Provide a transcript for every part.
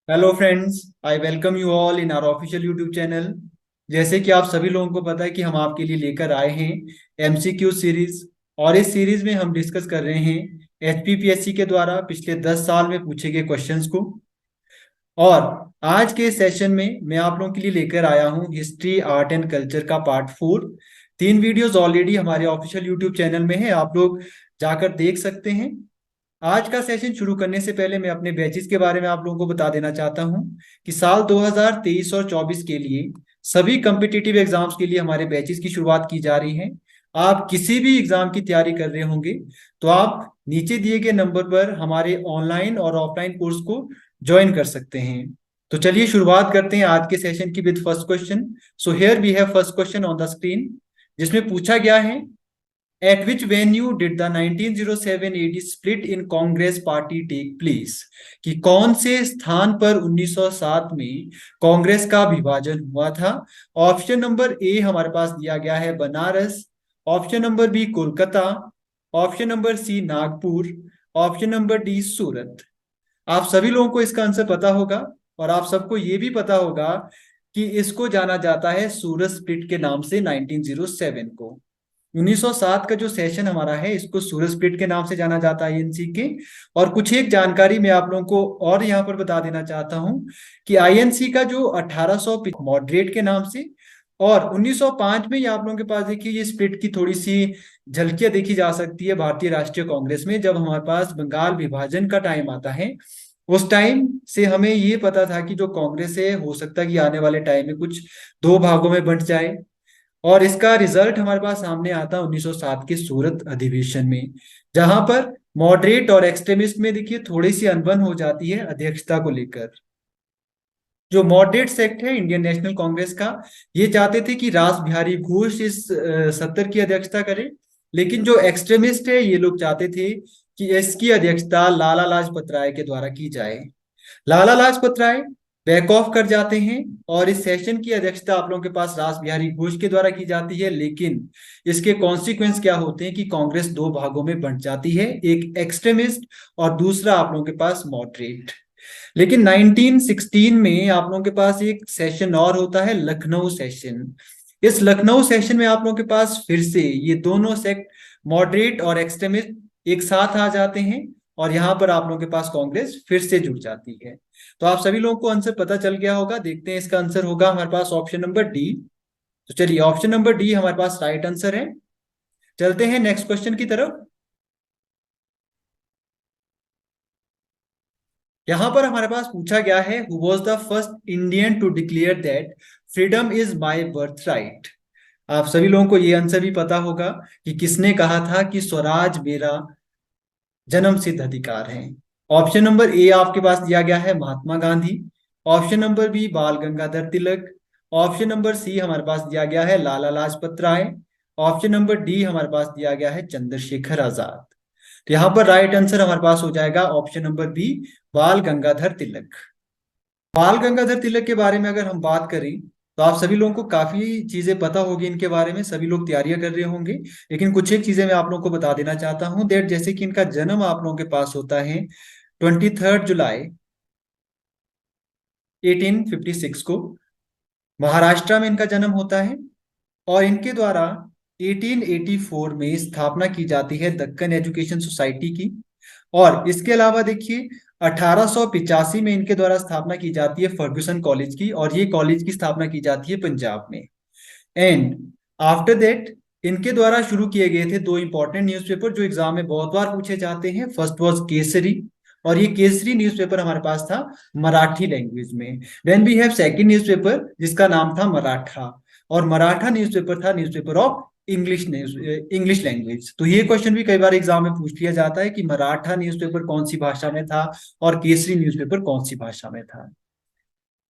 Hello friends, I welcome you all in our official YouTube channel. जैसे कि आप सभी लोगों को पता है कि हम आपके लिए लेकर आए हैं एमसीक्यू सीरीज। और इस सीरीज में हम डिस्कस कर रहे हैं एचपीपीएससी के द्वारा पिछले 10 साल में पूछे गए क्वेश्चंस को। और आज के सेशन में मैं आप लोगों के लिए लेकर आया हूं हिस्ट्री आर्ट एंड कल्चर का पार्ट 4। 3 वीडियोस ऑलरेडी हमारे ऑफिशियल यूट्यूब चैनल में है, आप लोग जाकर देख सकते हैं। आज का सेशन शुरू करने से पहले मैं अपने बैचेस के बारे में आप लोगों को बता देना चाहता हूं कि साल 2023 और 24 के लिए सभी कम्पिटिटिव एग्जाम्स के लिए हमारे बैचेस की शुरुआत की जा रही है। आप किसी भी एग्जाम की तैयारी कर रहे होंगे तो आप नीचे दिए गए नंबर पर हमारे ऑनलाइन और ऑफलाइन कोर्स को ज्वाइन कर सकते हैं। तो चलिए शुरुआत करते हैं आज के सेशन की with first question. So here we have first question on the screen, जिसमें पूछा गया है At which venue did the 1907 AD split in Congress Party take place? कि कौन से स्थान पर 1907 में कांग्रेस का विभाजन हुआ था। ऑप्शन नंबर ए हमारे पास दिया गया है Banaras, option number B Kolkata, option number C Nagpur, option number D Surat. आप सभी लोगों को इसका आंसर पता होगा और आप सबको ये भी पता होगा कि इसको जाना जाता है सूरत स्प्लिट के नाम से 1907 को। 1907 का जो सेशन हमारा है इसको सूरज स्प्लिट के नाम से जाना जाता है आईएनसी के। और कुछ एक जानकारी मैं आप लोगों को और यहाँ पर बता देना चाहता हूँ कि आईएनसी का जो 1800 मॉडरेट के नाम से, और 1905 में ये आप लोगों के पास देखिए ये स्प्लिट की थोड़ी सी झलकियां देखी जा सकती है भारतीय राष्ट्रीय कांग्रेस में। जब हमारे पास बंगाल विभाजन का टाइम आता है उस टाइम से हमें ये पता था कि जो कांग्रेस है हो सकता है कि आने वाले टाइम में कुछ दो भागों में बंट जाए। और इसका रिजल्ट हमारे पास सामने आता है 1907 के सूरत अधिवेशन में, जहां पर मॉडरेट और एक्सट्रीमिस्ट में देखिए थोड़ी सी अनबन हो जाती है अध्यक्षता को लेकर। जो मॉडरेट सेक्ट है इंडियन नेशनल कांग्रेस का, ये चाहते थे कि रास बिहारी घोष इस सत्र की अध्यक्षता करें। लेकिन जो एक्सट्रीमिस्ट है ये लोग चाहते थे कि इसकी अध्यक्षता लाला लाजपत राय के द्वारा की जाए। लाला लाजपत राय बैक ऑफ कर जाते हैं और इस सेशन की अध्यक्षता आप लोगों के पास रास बिहारी घोष के द्वारा की जाती है। लेकिन इसके कॉन्सिक्वेंस क्या होते हैं कि कांग्रेस दो भागों में बंट जाती है, एक एक्सट्रीमिस्ट और दूसरा आप लोगों के पास मॉडरेट। लेकिन 1916 में आप लोगों के पास एक सेशन और होता है, लखनऊ सेशन। इस लखनऊ सेशन में आप लोगों के पास फिर से ये दोनों सेक्ट मॉडरेट और एक्सट्रीमिस्ट एक साथ आ जाते हैं और यहाँ पर आप लोगों के पास कांग्रेस फिर से जुड़ जाती है। तो आप सभी लोगों को आंसर पता चल गया होगा। देखते हैं इसका आंसर होगा हमारे पास ऑप्शन नंबर डी। तो चलिए ऑप्शन नंबर डी हमारे पास राइट आंसर है। चलते हैं नेक्स्ट क्वेश्चन की तरफ। यहां पर हमारे पास पूछा गया है who was the first Indian to declare that freedom is my birth right. आप सभी लोगों को यह आंसर भी पता होगा कि किसने कहा था कि स्वराज मेरा जन्म सिद्ध अधिकार है। ऑप्शन नंबर ए आपके पास दिया गया है Mahatma Gandhi, option number B बाल गंगाधर तिलक, ऑप्शन नंबर सी हमारे पास दिया गया है लाला लाजपत राय, ऑप्शन नंबर डी हमारे पास दिया गया है चंद्रशेखर आजाद। तो यहाँ पर राइट आंसर हमारे पास हो जाएगा ऑप्शन नंबर बी, बाल गंगाधर तिलक। बाल गंगाधर तिलक के बारे में अगर हम बात करें तो आप सभी लोगों को काफी चीजें पता होगी इनके बारे में, सभी लोग तैयारियां कर रहे होंगे। लेकिन कुछ एक चीजें मैं आप लोगों को बता देना चाहता हूं दैट जैसे कि इनका जन्म आप लोगों के पास होता है 23 जुलाई 1856 को, महाराष्ट्र में इनका जन्म होता है। और इनके द्वारा 1884 में स्थापना की जाती है दक्कन एजुकेशन सोसाइटी की। और इसके अलावा देखिए 1885 में इनके द्वारा स्थापना की जाती है फर्गुसन कॉलेज की, और ये कॉलेज की स्थापना की जाती है पंजाब में। एंड आफ्टर दैट इनके द्वारा शुरू किए गए थे दो इंपॉर्टेंट न्यूज़पेपर जो एग्जाम में बहुत बार पूछे जाते हैं। फर्स्ट वाज केसरी, और ये केसरी न्यूज़पेपर हमारे पास था मराठी लैंग्वेज में। Then we have second newspaper जिसका नाम था मराठा, और मराठा न्यूज़पेपर था न्यूज़पेपर ऑफ इंग्लिश लैंग्वेज। तो ये क्वेश्चन भी कई बार एग्जाम में पूछ लिया जाता है कि मराठा न्यूज़पेपर कौन सी भाषा में था और केसरी न्यूज़पेपर कौन सी भाषा में था।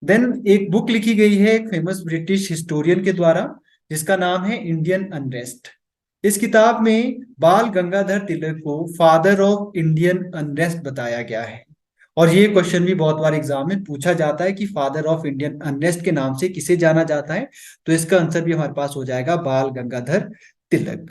देन एक बुक लिखी गई है एक फेमस ब्रिटिश हिस्टोरियन के द्वारा जिसका नाम है इंडियन अनरेस्ट। इस किताब में बाल गंगाधर तिलक को फादर ऑफ इंडियन अनरेस्ट बताया गया है। और ये क्वेश्चन भी बहुत बार एग्जाम में पूछा जाता है कि फादर ऑफ इंडियन अनरेस्ट के नाम से किसे जाना जाता है। तो इसका आंसर भी हमारे पास हो जाएगा बाल गंगाधर तिलक।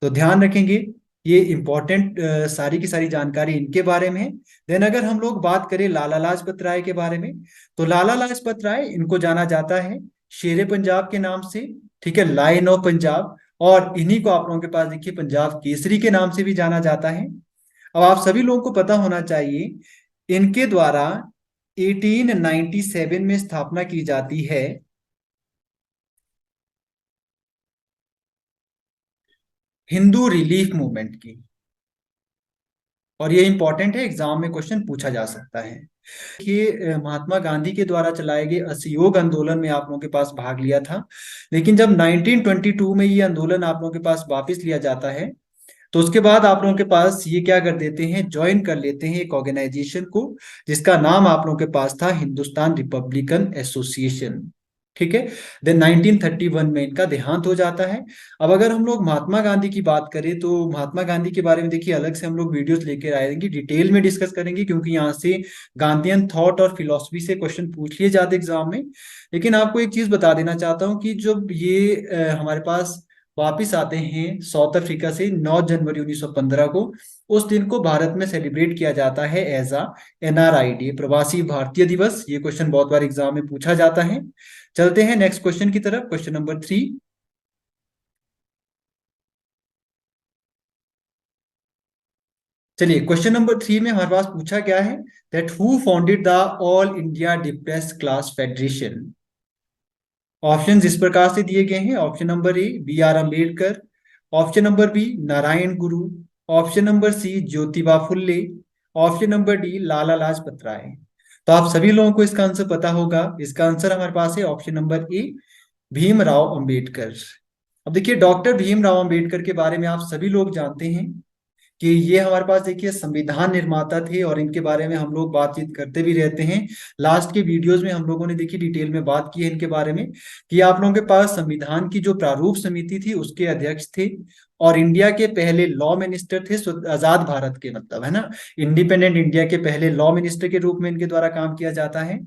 तो ध्यान रखेंगे ये इंपॉर्टेंट सारी की सारी जानकारी इनके बारे में है। देन अगर हम लोग बात करें लाला लाजपत राय के बारे में, तो लाला लाजपत राय इनको जाना जाता है शेरे पंजाब के नाम से, ठीक है, लायन ऑफ पंजाब। और इन्हीं को आप लोगों के पास देखिए पंजाब केसरी के नाम से भी जाना जाता है। अब आप सभी लोगों को पता होना चाहिए इनके द्वारा 1897 में स्थापना की जाती है हिंदू रिलीफ मूवमेंट की। और ये इंपॉर्टेंट है, एग्जाम में क्वेश्चन पूछा जा सकता है। ये महात्मा गांधी के द्वारा चलाए गए असहयोग आंदोलन में आप लोगों के पास भाग लिया था। लेकिन जब 1922 में ये आंदोलन आप लोगों के पास वापस लिया जाता है, तो उसके बाद आप लोगों के पास ये क्या कर देते हैं, ज्वाइन कर लेते हैं एक ऑर्गेनाइजेशन को, जिसका नाम आप लोगों के पास था हिंदुस्तान रिपब्लिकन एसोसिएशन। ठीक है। देन 1931 में इनका देहांत हो जाता है। अब अगर हम लोग महात्मा गांधी की बात करें, तो महात्मा गांधी के बारे में देखिए अलग से हम लोग वीडियोस लेकर आएंगे, डिटेल में डिस्कस करेंगे, क्योंकि यहाँ से गांधीयन थॉट और फिलॉसफी से क्वेश्चन पूछ लिए जाते एग्जाम में। लेकिन आपको एक चीज बता देना चाहता हूँ कि जब ये हमारे पास वापिस आते हैं साउथ अफ्रीका से 9 जनवरी 1915 को, उस दिन को भारत में सेलिब्रेट किया जाता है एज आ एनआरआई डे, प्रवासी भारतीय दिवस। ये क्वेश्चन बहुत बार एग्जाम में पूछा जाता है। चलते हैं नेक्स्ट क्वेश्चन की तरफ, क्वेश्चन नंबर 3। चलिए क्वेश्चन नंबर 3 में हमारे पास पूछा गया है that who founded the All India depressed class federation. Option इस प्रकार से दिए गए हैं। Option number A B R Ambedkar, option number B Narayana Guru, option number C Jyotiba Phule, option number D Lala Lajpat Rai. तो आप सभी लोगों को इसका आंसर पता होगा। इसका आंसर हमारे पास है ऑप्शन नंबर ए भीमराव अंबेडकर। अब देखिए डॉक्टर भीमराव अंबेडकर के बारे में आप सभी लोग जानते हैं कि ये हमारे पास देखिए संविधान निर्माता थे, और इनके बारे में हम लोग बातचीत करते भी रहते हैं। लास्ट के वीडियोस में हम लोगों ने देखी डिटेल में बात की है इनके बारे में, कि आप लोगों के पास संविधान की जो प्रारूप समिति थी उसके अध्यक्ष थे, और इंडिया के पहले लॉ मिनिस्टर थे, आजाद भारत के, मतलब है ना, इंडिपेंडेंट इंडिया के पहले लॉ मिनिस्टर के रूप में इनके द्वारा काम किया जाता है।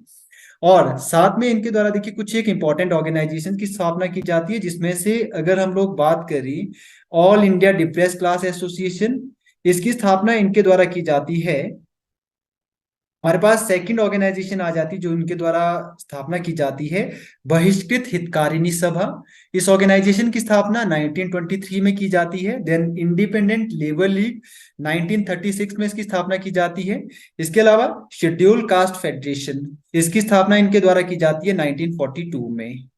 और साथ में इनके द्वारा देखिए कुछ एक इंपॉर्टेंट ऑर्गेनाइजेशन की स्थापना की जाती है, जिसमें से अगर हम लोग बात करें all India depress class association, इसकी स्थापना इनके द्वारा की जाती है। हमारे पास सेकंड ऑर्गेनाइजेशन आ जाती है जो इनके द्वारा स्थापना की जाती है, बहिष्कृत हितकारिणी सभा। इस ऑर्गेनाइजेशन की स्थापना 1923 में की जाती है। देन इंडिपेंडेंट लेबर लीग 1936 में इसकी स्थापना की जाती है। इसके अलावा शेड्यूल कास्ट फेडरेशन, इसकी स्थापना इनके द्वारा की जाती है 1942 में।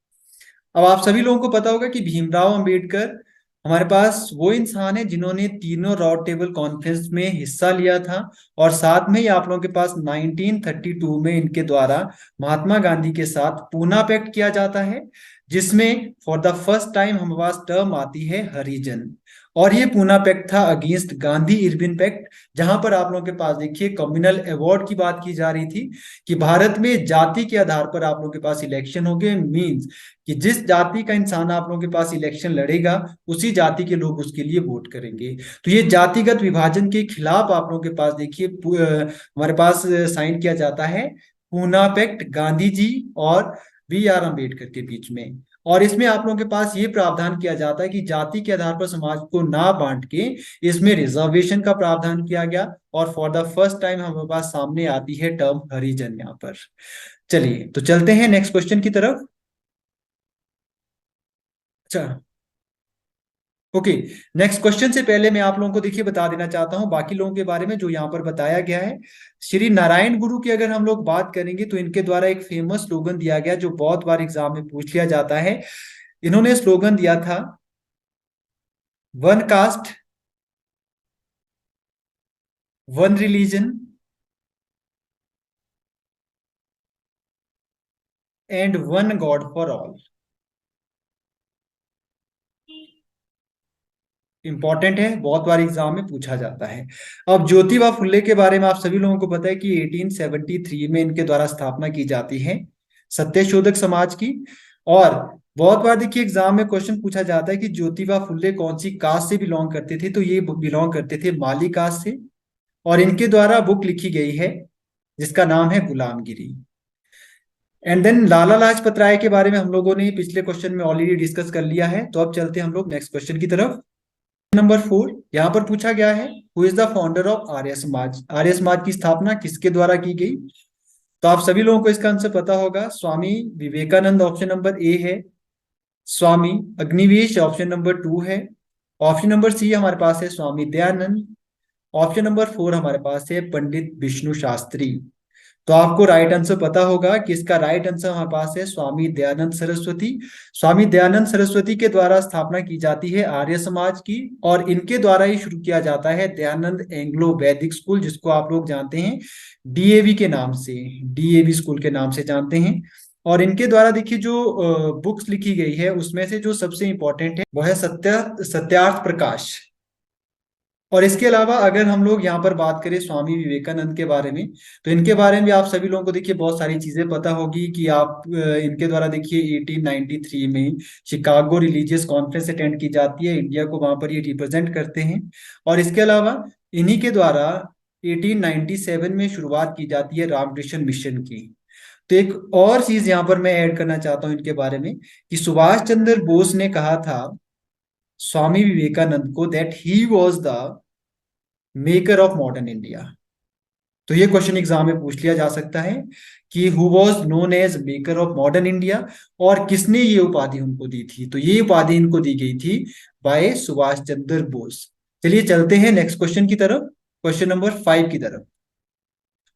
अब आप सभी लोगों को पता होगा कि भीमराव अंबेडकर हमारे पास वो इंसान है जिन्होंने तीनों राउंड टेबल कॉन्फ्रेंस में हिस्सा लिया था, और साथ में ही आप लोगों के पास 1932 में इनके द्वारा महात्मा गांधी के साथ पूना पैक्ट किया जाता है, जिसमें फॉर द फर्स्ट टाइम हमारे पास टर्म आती है हरिजन। और ये पूना पैक्ट था अगेंस्ट गांधी इरविन पैक्ट, जहां पर आप लोगों के पास देखिए कम्युनल अवार्ड की बात की जा रही थी, कि भारत में जाति के आधार पर आप लोगों के पास इलेक्शन हो गए। मींस कि जिस जाति का इंसान आप लोगों के पास इलेक्शन लड़ेगा, उसी जाति के लोग उसके लिए वोट करेंगे। तो ये जातिगत विभाजन के खिलाफ आप लोगों के पास देखिए हमारे पास साइन किया जाता है पूना पैक्ट गांधी जी और बी आर अम्बेडकर के बीच में। और इसमें आप लोगों के पास ये प्रावधान किया जाता है कि जाति के आधार पर समाज को ना बांट के इसमें रिजर्वेशन का प्रावधान किया गया, और फॉर द फर्स्ट टाइम हमारे पास सामने आती है टर्म हरिजन यहाँ पर। चलिए तो चलते हैं नेक्स्ट क्वेश्चन की तरफ। अच्छा, ओके। नेक्स्ट क्वेश्चन से पहले मैं आप लोगों को देखिए बता देना चाहता हूं बाकी लोगों के बारे में जो यहाँ पर बताया गया है। श्री नारायण गुरु की अगर हम लोग बात करेंगे, तो इनके द्वारा एक फेमस स्लोगन दिया गया जो बहुत बार एग्जाम में पूछ लिया जाता है। इन्होंने स्लोगन दिया था one cast, one religion and one God for all. Important है, बहुत बार एग्जाम में पूछा जाता है। अब ज्योतिबा फुल्ले के बारे में आप सभी लोगों को पता है कि 1873 में इनके द्वारा स्थापना की जाती है सत्यशोधक समाज की। और बहुत बार देखिए एग्जाम में क्वेश्चन पूछा जाता है कि ज्योतिबा फुल्ले कौन सी कास्ट से बिलोंग करते थे, तो ये बिलोंग करते थे माली कास्ट से। और इनके द्वारा बुक लिखी गई है जिसका नाम है गुलामगिरी। एंड देन लाला लाजपत राय के बारे में हम लोगों ने पिछले क्वेश्चन में ऑलरेडी डिस्कस कर लिया है, तो अब चलते हैं हम लोग नेक्स्ट क्वेश्चन की तरफ। नंबर 4 यहाँ पर पूछा गया है, who is the founder of Arya Samaj. Arya समाज की स्थापना किसके द्वारा की गई? तो आप सभी लोगों को इसका आंसर पता होगा, स्वामी विवेकानंद ऑप्शन नंबर ए है, स्वामी अग्निवेश ऑप्शन नंबर 2 है, ऑप्शन नंबर सी हमारे पास है स्वामी दयानंद, ऑप्शन नंबर 4 हमारे पास है पंडित विष्णु शास्त्री। तो आपको राइट आंसर पता होगा कि इसका राइट आंसर हमारे पास है स्वामी दयानंद सरस्वती। स्वामी दयानंद सरस्वती के द्वारा स्थापना की जाती है आर्य समाज की, और इनके द्वारा ही शुरू किया जाता है दयानंद एंग्लो वैदिक स्कूल, जिसको आप लोग जानते हैं डीएवी के नाम से, डीएवी स्कूल के नाम से जानते हैं। और इनके द्वारा देखिए जो बुक्स लिखी गई है उसमें से जो सबसे इंपॉर्टेंट है वो है सत्यार्थ प्रकाश। और इसके अलावा अगर हम लोग यहाँ पर बात करें स्वामी विवेकानंद के बारे में, तो इनके बारे में आप सभी लोगों को देखिए बहुत सारी चीजें पता होगी कि आप इनके द्वारा देखिए 1893 में शिकागो रिलीजियस कॉन्फ्रेंस अटेंड की जाती है, इंडिया को वहां पर ये रिप्रेजेंट करते हैं। और इसके अलावा इन्हीं के द्वारा 1897 में शुरुआत की जाती है रामकृष्ण मिशन की। तो एक और चीज यहाँ पर मैं ऐड करना चाहता हूँ इनके बारे में, कि सुभाष चंद्र बोस ने कहा था स्वामी विवेकानंद को that he was the maker of modern India. तो ये क्वेश्चन एग्जाम में पूछ लिया जा सकता है कि who was known as maker of modern India, और किसने ये उपाधि उनको दी थी? तो ये उपाधि इनको दी गई थी बाय सुभाष चंद्र बोस। चलिए चलते हैं नेक्स्ट क्वेश्चन की तरफ, क्वेश्चन नंबर 5 की तरफ।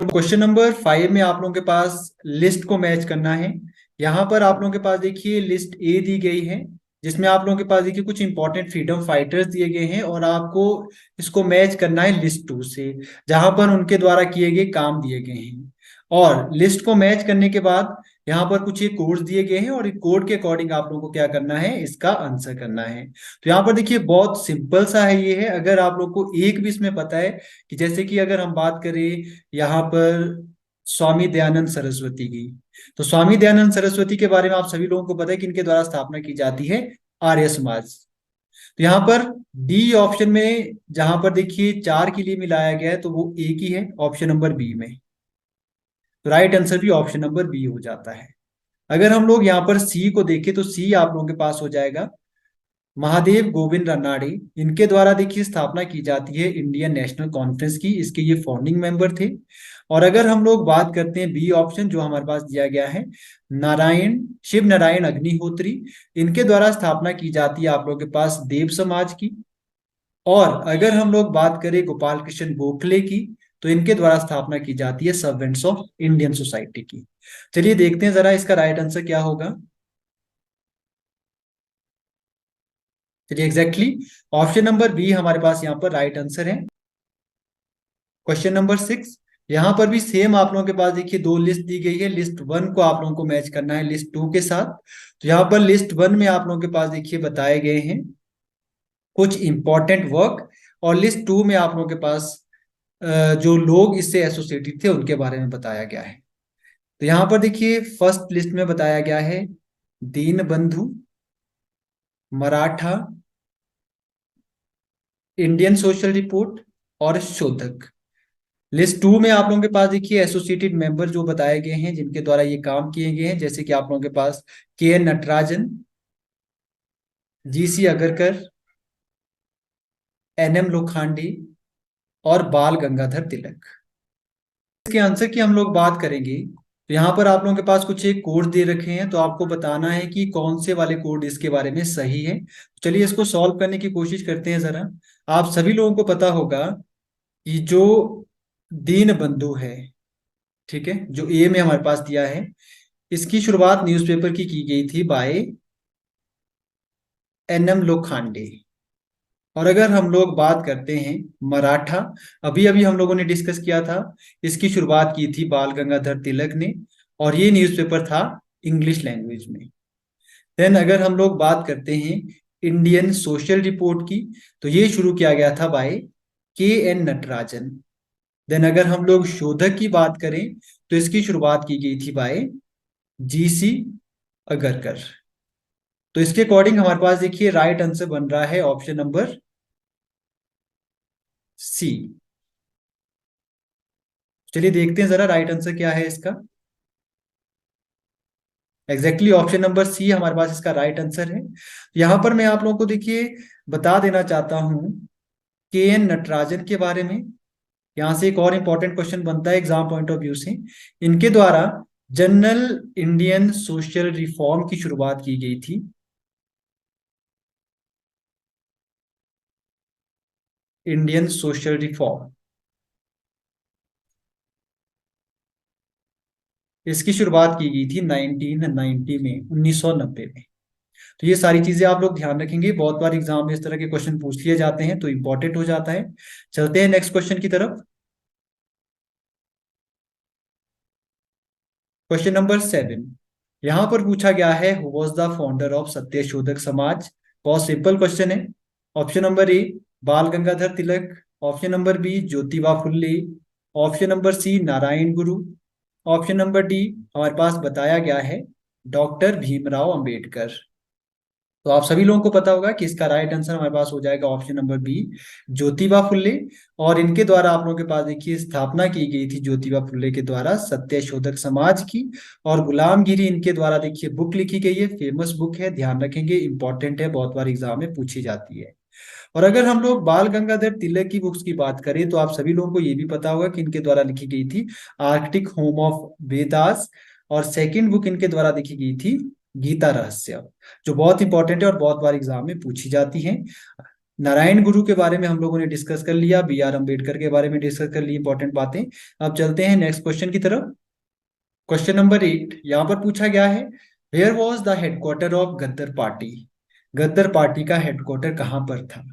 क्वेश्चन नंबर 5 में आप लोगों के पास लिस्ट को मैच करना है। यहाँ पर आप लोगों के पास देखिए लिस्ट ए दी गई है, जिसमें आप लोगों के पास देखिए कुछ इंपॉर्टेंट फ्रीडम फाइटर्स दिए गए हैं, और आपको इसको मैच करना है लिस्ट 2 से, जहां पर उनके द्वारा किए गए काम दिए गए हैं। और लिस्ट को मैच करने के बाद यहाँ पर कुछ ये कोड्स दिए गए हैं, और कोड के अकॉर्डिंग आप लोगों को क्या करना है, इसका आंसर करना है। तो यहाँ पर देखिए बहुत सिंपल सा है ये है, अगर आप लोग को एक भी इसमें पता है कि जैसे कि अगर हम बात करें यहाँ पर स्वामी दयानंद सरस्वती की, तो स्वामी दयानंद सरस्वती के बारे में आप सभी लोगों को पता है कि इनके द्वारा स्थापना की जाती है आर्य समाज। तो यहाँ पर डी ऑप्शन में जहां पर देखिए 4 के लिए मिलाया गया है, तो वो एक ही है ऑप्शन नंबर बी में। तो राइट आंसर भी ऑप्शन नंबर बी हो जाता है। अगर हम लोग यहाँ पर सी को देखें, तो सी आप लोगों के पास हो जाएगा महादेव गोविंद रानाडे। इनके द्वारा देखिए स्थापना की जाती है इंडियन नेशनल कॉन्फ्रेंस की, इसके ये फाउंडिंग मेंबर थे। और अगर हम लोग बात करते हैं बी ऑप्शन जो हमारे पास दिया गया है, नारायण शिव नारायण अग्निहोत्री, इनके द्वारा स्थापना की जाती है आप लोगों के पास देव समाज की। और अगर हम लोग बात करें गोपाल कृष्ण गोखले की, तो इनके द्वारा स्थापना की जाती है सर्वेंट्स ऑफ इंडियन सोसाइटी की। चलिए देखते हैं जरा इसका राइट आंसर क्या होगा। चलिए एग्जैक्टली ऑप्शन नंबर बी हमारे पास यहाँ पर राइट आंसर है। क्वेश्चन नंबर 6, यहाँ पर भी सेम आप लोगों के पास देखिए 2 लिस्ट दी गई है, लिस्ट 1 को आप लोगों को मैच करना है लिस्ट 2 के साथ। तो यहाँ पर लिस्ट 1 में आप लोगों के पास देखिए बताए गए हैं कुछ इंपॉर्टेंट वर्क, और लिस्ट 2 में आप लोगों के पास जो लोग इससे एसोसिएटेड थे उनके बारे में बताया गया है। तो यहाँ पर देखिए फर्स्ट लिस्ट में बताया गया है दीन बंधु, मराठा, इंडियन सोशल रिपोर्ट और शोधक। लिस्ट 2 में आप लोगों के पास देखिए एसोसिएटेड मेंबर जो बताए गए हैं जिनके द्वारा ये काम किए गए हैं, जैसे कि आप लोगों के पास K N Natarajan, GC Agarkar, NM Lokhande और बाल गंगाधर तिलक। इसके आंसर की हम लोग बात करेंगे, तो यहाँ पर आप लोगों के पास कुछ एक कोड दे रखे हैं, तो आपको बताना है कि कौन से वाले कोड इसके बारे में सही है। चलिए इसको सॉल्व करने की कोशिश करते हैं जरा। आप सभी लोगों को पता होगा कि जो दीन बंधु है, ठीक है, जो ए में हमारे पास दिया है, इसकी शुरुआत न्यूज़पेपर की गई थी बाय एनएम लोखंडे। और अगर हम लोग बात करते हैं मराठा, अभी अभी हम लोगों ने डिस्कस किया था, इसकी शुरुआत की थी बाल गंगाधर तिलक ने, और ये न्यूज़पेपर था इंग्लिश लैंग्वेज में। देन अगर हम लोग बात करते हैं इंडियन सोशल रिपोर्ट की, तो ये शुरू किया गया था बाय के एन नटराजन। देन अगर हम लोग शोधक की बात करें, तो इसकी शुरुआत की गई थी बाय जीसी अगरकर। तो इसके अकॉर्डिंग हमारे पास देखिए राइट आंसर बन रहा है ऑप्शन नंबर सी। चलिए देखते हैं जरा राइट आंसर क्या है इसका। एग्जैक्टली ऑप्शन नंबर सी हमारे पास इसका राइट आंसर है। यहाँ पर मैं आप लोगों को देखिए बता देना चाहता हूं के एन नटराजन के बारे में। यहाँ से एक और इंपॉर्टेंट क्वेश्चन बनता है एग्जाम पॉइंट ऑफ व्यू से। इनके द्वारा जनरल इंडियन सोशल रिफॉर्म की शुरुआत की गई थी। इंडियन सोशल रिफॉर्म, इसकी शुरुआत की गई थी 1990 में, 1990 में। तो ये सारी चीजें आप लोग ध्यान रखेंगे, बहुत बार एग्जाम में इस तरह के क्वेश्चन पूछ लिए जाते हैं तो इंपॉर्टेंट हो जाता है। चलते हैं नेक्स्ट क्वेश्चन की तरफ। क्वेश्चन नंबर 7 यहाँ पर पूछा गया है, who was the founder of Satyashodhak Samaj. बहुत सिंपल क्वेश्चन है। ऑप्शन नंबर ए बाल Gangadhar Tilak, option number B Jyotiba Phule, option number सी Narayan Guru, option number D हमारे पास बताया गया है डॉक्टर भीमराव अंबेडकर। तो आप सभी लोगों को पता होगा कि इसका राइट आंसर हमारे पास हो जाएगा ऑप्शन नंबर बी, ज्योतिबा फुल्ले। और इनके द्वारा आप लोगों के पास देखिए स्थापना की गई थी ज्योतिबा फुल्ले के द्वारा सत्यशोधक समाज की। और गुलामगिरी इनके द्वारा देखिए बुक लिखी गई है, फेमस बुक है, ध्यान रखेंगे, इंपॉर्टेंट है, बहुत बार एग्जाम में पूछी जाती है। और अगर हम लोग बाल गंगाधर तिलक की बुक्स की बात करें तो आप सभी लोगों को ये भी पता होगा कि इनके द्वारा लिखी गई थी आर्कटिक होम ऑफ वेदास। और सेकंड बुक इनके द्वारा लिखी गई थी गीता रहस्य, जो बहुत इंपॉर्टेंट है और बहुत बार एग्जाम में पूछी जाती है। नारायण गुरु के बारे में हम लोगों ने डिस्कस कर लिया, बी आर अम्बेडकर के बारे में डिस्कस कर ली, इंपॉर्टेंट बातें। अब चलते हैं नेक्स्ट क्वेश्चन की तरफ। क्वेश्चन नंबर 8 यहाँ पर पूछा गया है, where was the headquarter of Ghadar party. गद्दर पार्टी का हेडक्वार्टर कहाँ पर था।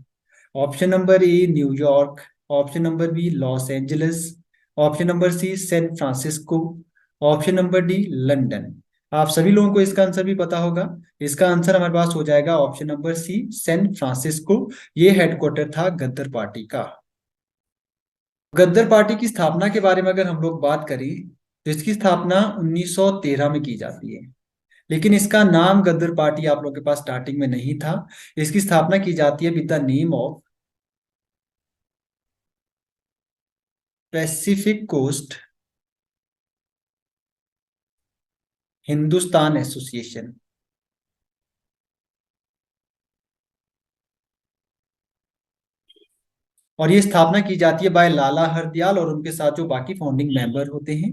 Option number A New York, option number B Los Angeles, option number C San Francisco, option number D London. आप सभी लोगों को इसका आंसर भी पता होगा। इसका आंसर हमारे पास हो जाएगा option number C San Francisco. ये हेडक्वार्टर था गद्दर पार्टी का। गद्दर पार्टी की स्थापना के बारे में अगर हम लोग बात करें तो इसकी स्थापना 1913 में की जाती है। लेकिन इसका नाम गद्दर पार्टी आप लोग के पास स्टार्टिंग में नहीं था। इसकी स्थापना की जाती है with the name of Pacific coast Hindustan association. और ये स्थापना की जाती है बाय लाला हरदयाल और उनके साथ जो बाकी फाउंडिंग मेंबर होते हैं।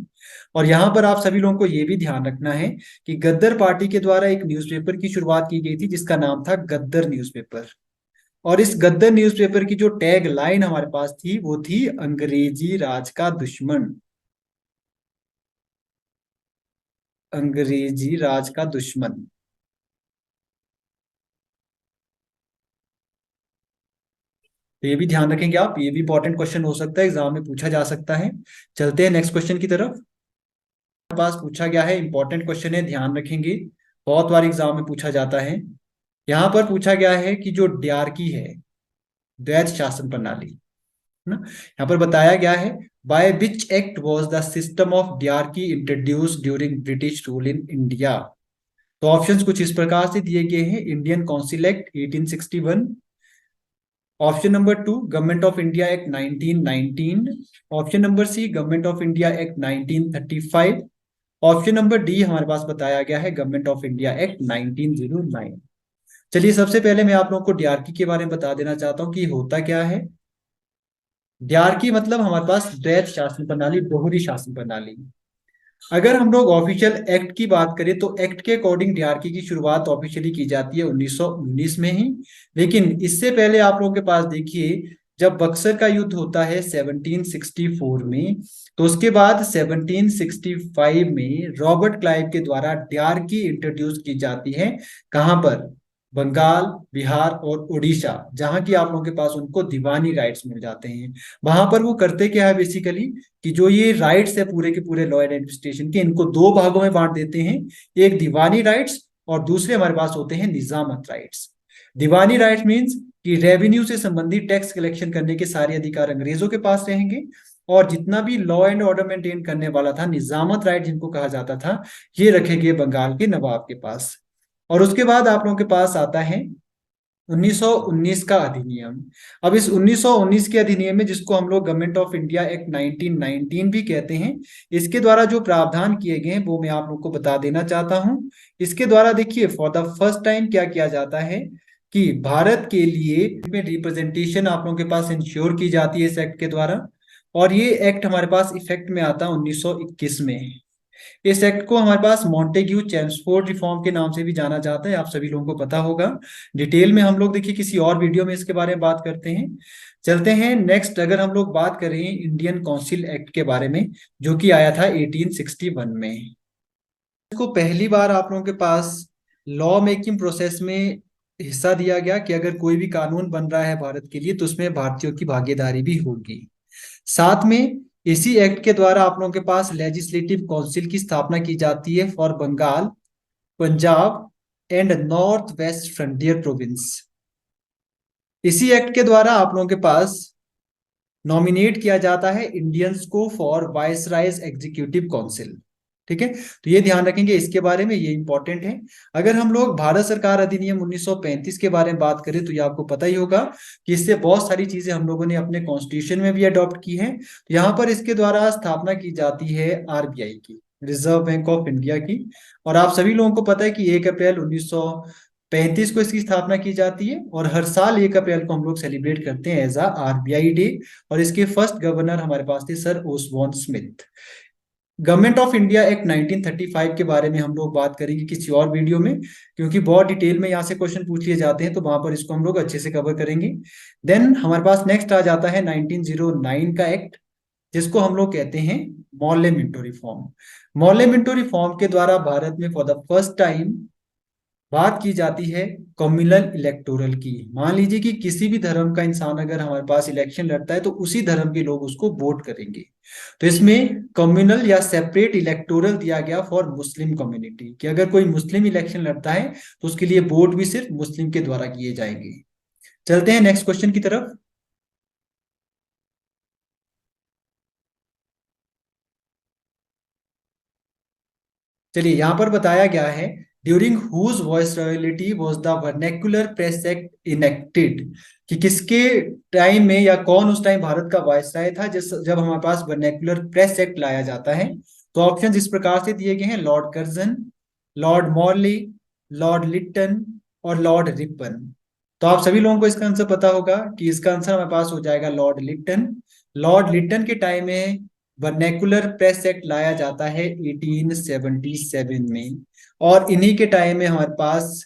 और यहाँ पर आप सभी लोगों को ये भी ध्यान रखना है कि गद्दर पार्टी के द्वारा एक न्यूज़पेपर की शुरुआत की गई थी जिसका नाम था गद्दर न्यूज़पेपर। और इस गद्दर न्यूज़पेपर की जो टैग लाइन हमारे पास थी वो थी अंग्रेजी राज का दुश्मन। अंग्रेजी राज का दुश्मन। तो ये भी ध्यान रखेंगे आप, ये भी इंपॉर्टेंट क्वेश्चन हो सकता है, एग्जाम में पूछा जा सकता है। चलते हैं नेक्स्ट क्वेश्चन की तरफ। पास पूछा गया है, इंपॉर्टेंट क्वेश्चन है, ध्यान रखेंगे, बहुत बार एग्जाम में पूछा जाता है। यहाँ पर पूछा गया है कि जो डयार्की है, द्वैध शासन प्रणाली, है ना, यहाँ पर बताया गया है by which act was the system of dyarchy introduce during British rule in India. तो ऑप्शंस कुछ इस प्रकार से दिए गए हैं, Indian council act 1861, option number 2 government of India act 1919, option number C government of India act 1935, option number D हमारे पास बताया गया है गवर्नमेंट ऑफ इंडिया एक्ट 1909। चलिए सबसे पहले मैं आप लोगों को डीआरकी के बारे में बता देना चाहता हूँ कि होता क्या है। डीआरकी मतलब हमारे पास द्वैध शासन प्रणाली, दोहरी शासन प्रणाली। अगर हम लोग ऑफिशियल एक्ट की बात करें तो एक्ट के अकॉर्डिंग डीआरकी की शुरुआत ऑफिशियली की जाती है 1919 में ही। लेकिन इससे पहले आप लोगों के पास देखिए, जब बक्सर का युद्ध होता है 1764 में, तो उसके बाद 1765 में रॉबर्ट क्लाइव के द्वारा डीआरकी इंट्रोड्यूस की जाती है। कहां पर, बंगाल, बिहार और उड़ीसा, जहां की आप लोगों के पास उनको दीवानी राइट्स मिल जाते हैं। वहां पर वो करते क्या है बेसिकली, कि जो ये राइट्स है पूरे के पूरे लॉ एंड एडमिनिस्ट्रेशन के, इनको दो भागों में बांट देते हैं। एक दीवानी राइट्स और दूसरे हमारे पास होते हैं निजामत राइट्स। दीवानी राइट्स मीन्स कि रेवेन्यू से संबंधित टैक्स कलेक्शन करने के सारे अधिकार अंग्रेजों के पास रहेंगे। और जितना भी लॉ एंड ऑर्डर मेंटेन करने वाला था, निजामत राइट जिनको कहा जाता था, ये रखे गए बंगाल के नवाब के पास। और उसके बाद आप लोगों के पास आता है 1919 का अधिनियम। अब इस 1919 के अधिनियम में, जिसको हम लोग गवर्नमेंट ऑफ इंडिया एक्ट 1919 भी कहते हैं, इसके द्वारा जो प्रावधान किए गए हैं वो मैं आप लोग को बता देना चाहता हूं। इसके द्वारा देखिए फॉर द फर्स्ट टाइम क्या किया जाता है कि भारत के लिए में रिप्रेजेंटेशन आप लोगों के पास इंश्योर की जाती है इस एक्ट के द्वारा। और ये एक्ट हमारे पास इफेक्ट में आता है 1921 में। इस एक्ट को हमारे पास मॉन्टेग्यू चेम्सफोर्ड रिफॉर्म के नाम से भी जाना जाता है, आप सभी लोगों को पता होगा। डिटेल में हम लोग देखिए किसी और वीडियो में इसके बारे में बात करते हैं। चलते हैं नेक्स्ट, अगर हम लोग बात करें इंडियन काउंसिल एक्ट के बारे में, जो कि आया था 1861 में। इसको पहली बार आप लोगों के पास लॉ मेकिंग प्रोसेस में हिस्सा दिया गया कि अगर कोई भी कानून बन रहा है भारत के लिए तो उसमें भारतीयों की भागीदारी भी होगी। साथ में इसी एक्ट के द्वारा आप लोगों के पास लेजिस्लेटिव काउंसिल की स्थापना की जाती है for Bengal, Punjab and North West Frontier Province. इसी एक्ट के द्वारा आप लोगों के पास नॉमिनेट किया जाता है इंडियंस को फॉर वाइसरायज एग्जीक्यूटिव काउंसिल। ठीक है, तो ये ध्यान रखेंगे इसके बारे में, ये इंपॉर्टेंट है। अगर हम लोग भारत सरकार अधिनियम 1935 के बारे में बात करें तो ये आपको पता ही होगा कि इससे बहुत सारी चीजें हम लोगों ने अपने कॉन्स्टिट्यूशन में भी अडॉप्ट की है। तो यहाँ पर इसके द्वारा स्थापना की जाती है आरबीआई की, रिजर्व बैंक ऑफ इंडिया की। और आप सभी लोगों को पता है कि 1 अप्रैल 1935 को इसकी स्थापना की जाती है, और हर साल 1 अप्रैल को हम लोग सेलिब्रेट करते हैं एज आरबीआई डे। और इसके फर्स्ट गवर्नर हमारे पास थे sir Osborne Smith. Government of India act 1935 के बारे में हम लोग बात करेंगे किसी और वीडियो में, क्योंकि बहुत डिटेल में यहाँ से क्वेश्चन पूछ लिए जाते हैं, तो वहां पर इसको हम लोग अच्छे से कवर करेंगे। देन हमारे पास नेक्स्ट आ जाता है 1909 का एक्ट, जिसको हम लोग कहते हैं Morley Minto reform. Morley Minto reform के द्वारा भारत में फॉर द फर्स्ट टाइम बात की जाती है कम्युनल इलेक्टोरल की। मान लीजिए कि किसी भी धर्म का इंसान अगर हमारे पास इलेक्शन लड़ता है तो उसी धर्म के लोग उसको वोट करेंगे। तो इसमें कम्युनल या सेपरेट इलेक्टोरल दिया गया फॉर मुस्लिम कम्युनिटी, कि अगर कोई मुस्लिम इलेक्शन लड़ता है तो उसके लिए वोट भी सिर्फ मुस्लिम के द्वारा किए जाएंगे। चलते हैं नेक्स्ट क्वेश्चन की तरफ। चलिए, यहाँ पर बताया गया है during whose viceroyalty was the vernacular press act enacted, कि किसके टाइम में या कौन उस टाइम भारत का वायसराय था जिस जब हमारे पास वर्नेकुलर प्रेस एक्ट लाया जाता है। तो ऑप्शन इस प्रकार से दिए गए हैं: Lord Curzon, Lord Morley, Lord Lytton और लॉर्ड रिपन। तो आप सभी लोगों को इसका आंसर पता होगा कि इसका आंसर हमारे पास हो जाएगा लॉर्ड लिट्टन। लॉर्ड लिट्टन के टाइम में वर्नेकुलर प्रेस एक्ट लाया जाता है 1877 में, और इन्हीं के टाइम में हमारे पास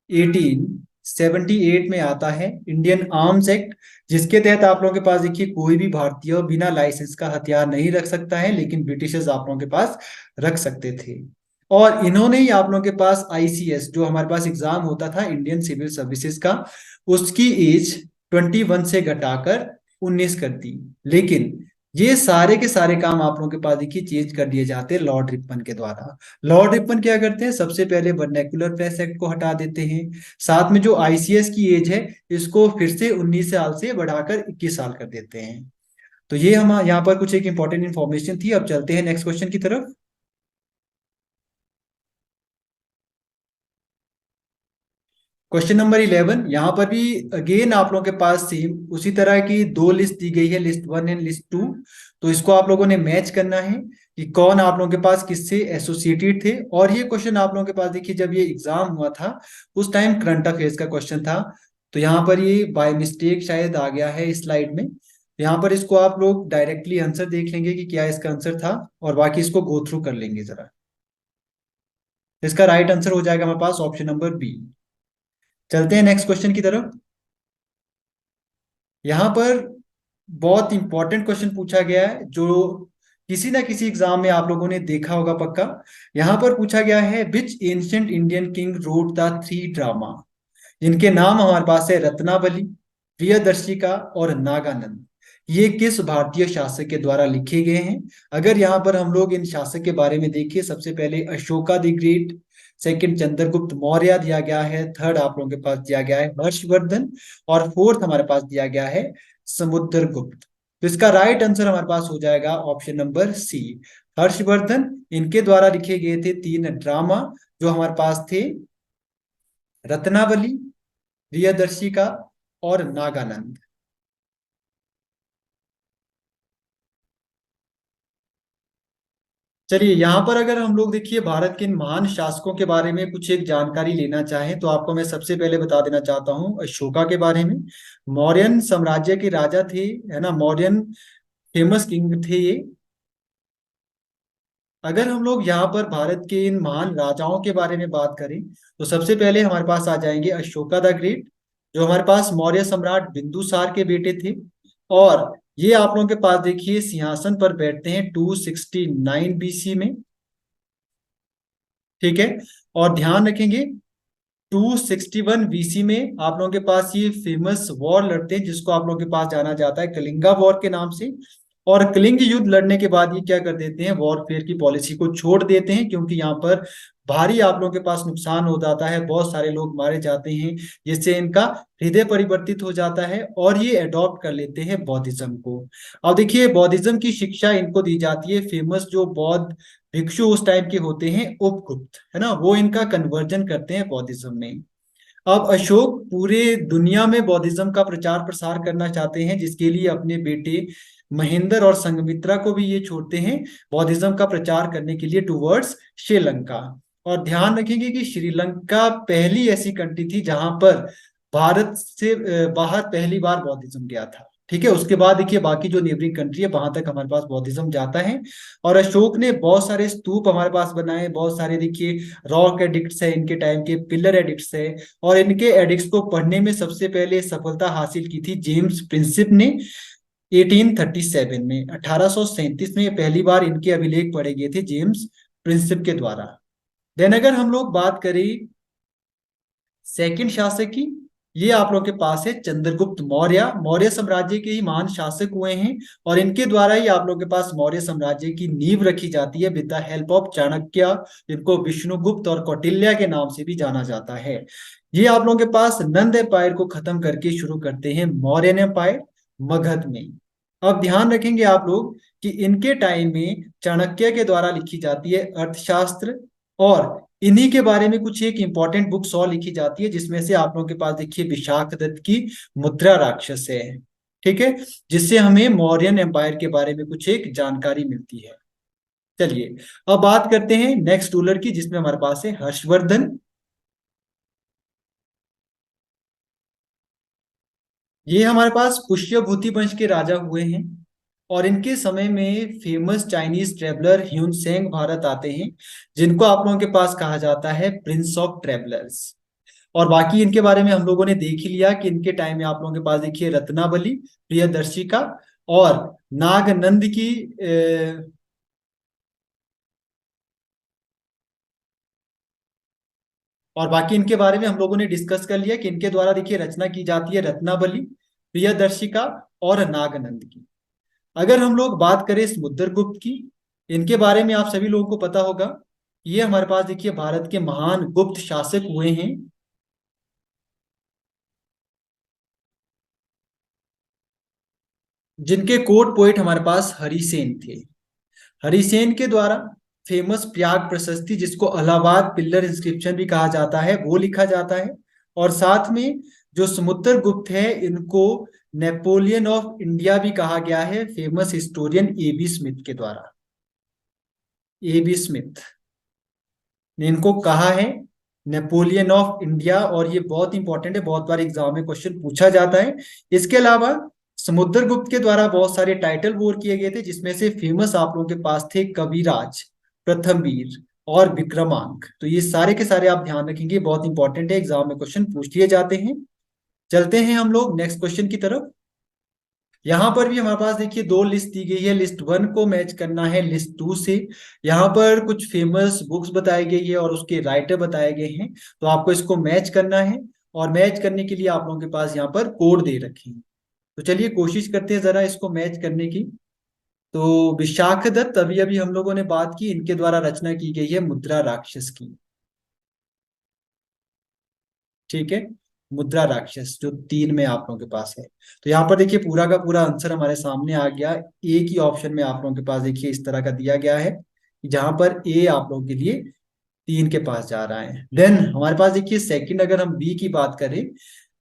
1878 में आता है इंडियन आर्म्स एक्ट, जिसके तहत आप लोगों के पास देखिए कोई भी भारतीय बिना लाइसेंस का हथियार नहीं रख सकता है, लेकिन ब्रिटिशर्स आप लोगों के पास रख सकते थे। और इन्होंने ही आप लोगों के पास आईसीएस, जो हमारे पास एग्जाम होता था इंडियन सिविल सर्विसेज का, उसकी एज 21 से घटाकर 19 कर दी। लेकिन ये सारे के सारे काम आप लोगों के पास देखिए चेंज कर दिए जाते हैं लॉर्ड रिपन के द्वारा। लॉर्ड रिपन क्या करते हैं, सबसे पहले वर्नेकुलर प्रेस एक्ट को हटा देते हैं। साथ में जो आईसीएस की एज है इसको फिर से 19 साल से बढ़ाकर 21 साल कर देते हैं। तो ये हम यहाँ पर कुछ एक इंपॉर्टेंट इन्फॉर्मेशन थी। अब चलते हैं नेक्स्ट क्वेश्चन की तरफ। क्वेश्चन नंबर 11, यहाँ पर भी अगेन आप लोगों के पास सेम उसी तरह की दो लिस्ट दी गई है, लिस्ट 1 एंड लिस्ट 2। तो इसको आप लोगों ने मैच करना है कि कौन आप लोगों के पास किससे एसोसिएटेड थे। और ये क्वेश्चन आप लोगों के पास देखिए जब ये एग्जाम हुआ था उस टाइम करंट अफेयर्स का क्वेश्चन था। तो यहाँ पर ये बाय मिस्टेक शायद आ गया है इस स्लाइड में। यहाँ पर इसको आप लोग डायरेक्टली आंसर देख लेंगे कि क्या इसका आंसर था, और बाकी इसको गो थ्रू कर लेंगे जरा। इसका राइट आंसर हो जाएगा हमारे पास ऑप्शन नंबर बी। चलते हैं नेक्स्ट क्वेश्चन की तरफ। यहाँ पर बहुत इंपॉर्टेंट क्वेश्चन पूछा गया है जो किसी ना किसी एग्जाम में आप लोगों ने देखा होगा पक्का। यहाँ पर पूछा गया है which ancient Indian king wrote the three drama, जिनके नाम हमारे पास है रत्नावली, प्रियदर्शिका और नागानंद। ये किस भारतीय शासक के द्वारा लिखे गए हैं? अगर यहाँ पर हम लोग इन शासक के बारे में देखिए, सबसे पहले Ashoka the great, second Chandragupta Maurya दिया गया है, थर्ड आप लोगों के पास दिया गया है हर्षवर्धन, और फोर्थ हमारे पास दिया गया है समुद्रगुप्त। तो इसका राइट आंसर हमारे पास हो जाएगा ऑप्शन नंबर सी, हर्षवर्धन। इनके द्वारा लिखे गए थे तीन ड्रामा, जो हमारे पास थे रत्नावली, प्रियदर्शिका और नागानंद। चलिए, यहाँ पर अगर हम लोग देखिए भारत के इन महान शासकों के बारे में कुछ एक जानकारी लेना चाहें तो आपको मैं सबसे पहले बता देना चाहता हूँ अशोका के बारे में। मौर्यन साम्राज्य के राजा थे, है ना, मौर्यन फेमस किंग थे ये। अगर हम लोग यहाँ पर भारत के इन महान राजाओं के बारे में बात करें तो सबसे पहले हमारे पास आ जाएंगे अशोका द ग्रेट, जो हमारे पास मौर्य सम्राट बिंदुसार के बेटे थे। और ये आप लोगों के पास देखिए सिंहासन पर बैठते हैं 269 बीसी में। ठीक है। और ध्यान रखेंगे 261 बीसी में आप लोगों के पास ये फेमस वॉर लड़ते हैं जिसको आप लोगों के पास जाना जाता है कलिंगा वॉर के नाम से। और कलिंग युद्ध लड़ने के बाद ये क्या कर देते हैं, वॉरफेयर की पॉलिसी को छोड़ देते हैं, क्योंकि यहाँ पर भारी आप लोगों के पास नुकसान हो जाता है, बहुत सारे लोग मारे जाते हैं, जिससे इनका हृदय परिवर्तित हो जाता है और ये अडॉप्ट कर लेते हैं बौद्धिज्म को। अब देखिए बौद्धिज्म की शिक्षा इनको दी जाती है, फेमस जो बौद्ध भिक्षु उस टाइम के होते हैं उपगुप्त, है ना, वो इनका कन्वर्जन करते हैं बौद्धिज्म में। अब अशोक पूरे दुनिया में बौद्धिज्म का प्रचार प्रसार करना चाहते हैं, जिसके लिए अपने बेटे महेंद्र और संघमित्रा को भी ये छोड़ते हैं बौद्धिज्म का प्रचार करने के लिए टुवर्ड्स श्रीलंका। और ध्यान रखेंगे कि श्रीलंका पहली ऐसी कंट्री थी जहां पर भारत से बाहर पहली बार बौद्धिज्म गया था। ठीक है, उसके बाद देखिए बाकी जो नेबरिंग कंट्री है वहां तक हमारे पास बौद्धिज्म जाता है। और अशोक ने बहुत सारे स्तूप हमारे पास बनाए, बहुत सारे देखिए रॉक एडिक्ट्स है, इनके टाइम के पिलर एडिक्ट्स है। और इनके एडिक्ट्स को पढ़ने में सबसे पहले सफलता हासिल की थी जेम्स प्रिंसिप ने 1837 में, 1837 में पहली बार इनके अभिलेख पढ़े गए थे जेम्स प्रिंसिप के द्वारा। देन अगर हम लोग बात करें सेकंड शासक की, ये आप लोग के पास है चंद्रगुप्त मौर्य। मौर्य साम्राज्य के ही महान शासक हुए हैं और इनके द्वारा ही आप लोग के पास मौर्य साम्राज्य की नींव रखी जाती है with the help of Chanakya, जिनको विष्णुगुप्त और कौटिल्य के नाम से भी जाना जाता है। ये आप लोगों के पास नंद एम्पायर को खत्म करके शुरू करते हैं मौर्यन एम्पायर मगध में। अब ध्यान रखेंगे आप लोग कि इनके टाइम में चाणक्य के द्वारा लिखी जाती है अर्थशास्त्र, और इन्हीं के बारे में कुछ एक इंपॉर्टेंट बुक्स और लिखी जाती है, जिसमें से आप लोगों के पास देखिए विशाख दत्त की मुद्रा राक्षस है। ठीक है, जिससे हमें मौर्यन एम्पायर के बारे में कुछ एक जानकारी मिलती है। चलिए अब बात करते हैं नेक्स्ट रूलर की, जिसमें हमारे पास है हर्षवर्धन। ये हमारे पास पुष्यभूति वंश के राजा हुए हैं और इनके समय में famous Chinese traveller Hiuen Tsang Bharat आते हैं, जिनको आप लोगों के पास कहा जाता है प्रिंस ऑफ ट्रेवलर्स। और बाकी इनके बारे में हम लोगों ने देख ही लिया कि इनके टाइम में आप लोगों के पास देखिए रत्नावली, प्रियदर्शिका और नागनंद की और बाकी इनके बारे में हम लोगों ने डिस्कस कर लिया कि इनके द्वारा देखिए रचना की जाती है रत्नावली, प्रियदर्शिका और नागनंद की। अगर हम लोग बात करें समुद्रगुप्त की, इनके बारे में आप सभी लोगों को पता होगा। ये हमारे पास देखिए भारत के महान गुप्त शासक हुए हैं, जिनके कोर्ट पोएट हमारे पास हरिसेन थे। हरिसेन के द्वारा फेमस प्रयाग प्रशस्ति, जिसको इलाहाबाद पिल्लर इंस्क्रिप्शन भी कहा जाता है, वो लिखा जाता है। और साथ में जो समुद्रगुप्त है इनको नेपोलियन ऑफ इंडिया भी कहा गया है famous historian A B Smith के द्वारा। ए बी स्मिथ ने इनको कहा है नेपोलियन ऑफ इंडिया, और ये बहुत इंपॉर्टेंट है, बहुत बार एग्जाम में क्वेश्चन पूछा जाता है। इसके अलावा समुद्रगुप्त के द्वारा बहुत सारे टाइटल वोर किए गए थे, जिसमें से फेमस आप लोगों के पास थे कविराज, प्रथमवीर और विक्रमांक। तो ये सारे के सारे आप ध्यान रखेंगे, बहुत इंपॉर्टेंट है, एग्जाम में क्वेश्चन पूछ लिए जाते हैं। चलते हैं हम लोग नेक्स्ट क्वेश्चन की तरफ। यहाँ पर भी हमारे पास देखिए दो लिस्ट दी गई है, लिस्ट वन को मैच करना है लिस्ट टू से। यहाँ पर कुछ फेमस बुक्स बताई गई है और उसके राइटर बताए गए हैं, तो आपको इसको मैच करना है। और मैच करने के लिए आप लोगों के पास यहाँ पर कोड दे रखे हैं, तो चलिए कोशिश करते हैं जरा इसको मैच करने की। तो विशाख दत्त, अभी अभी हम लोगों ने बात की, इनके द्वारा रचना की गई है मुद्रा राक्षस की। ठीक है, मुद्रा राक्षस जो तीन में आप लोगों के पास है। तो यहाँ पर देखिए पूरा का पूरा आंसर हमारे सामने आ गया। एक ही ऑप्शन में आप लोगों के पास देखिए इस तरह का दिया गया है, जहां पर ए आप लोगों के लिए तीन के पास जा रहा है। देन हमारे पास देखिए सेकंड, अगर हम बी की बात करें,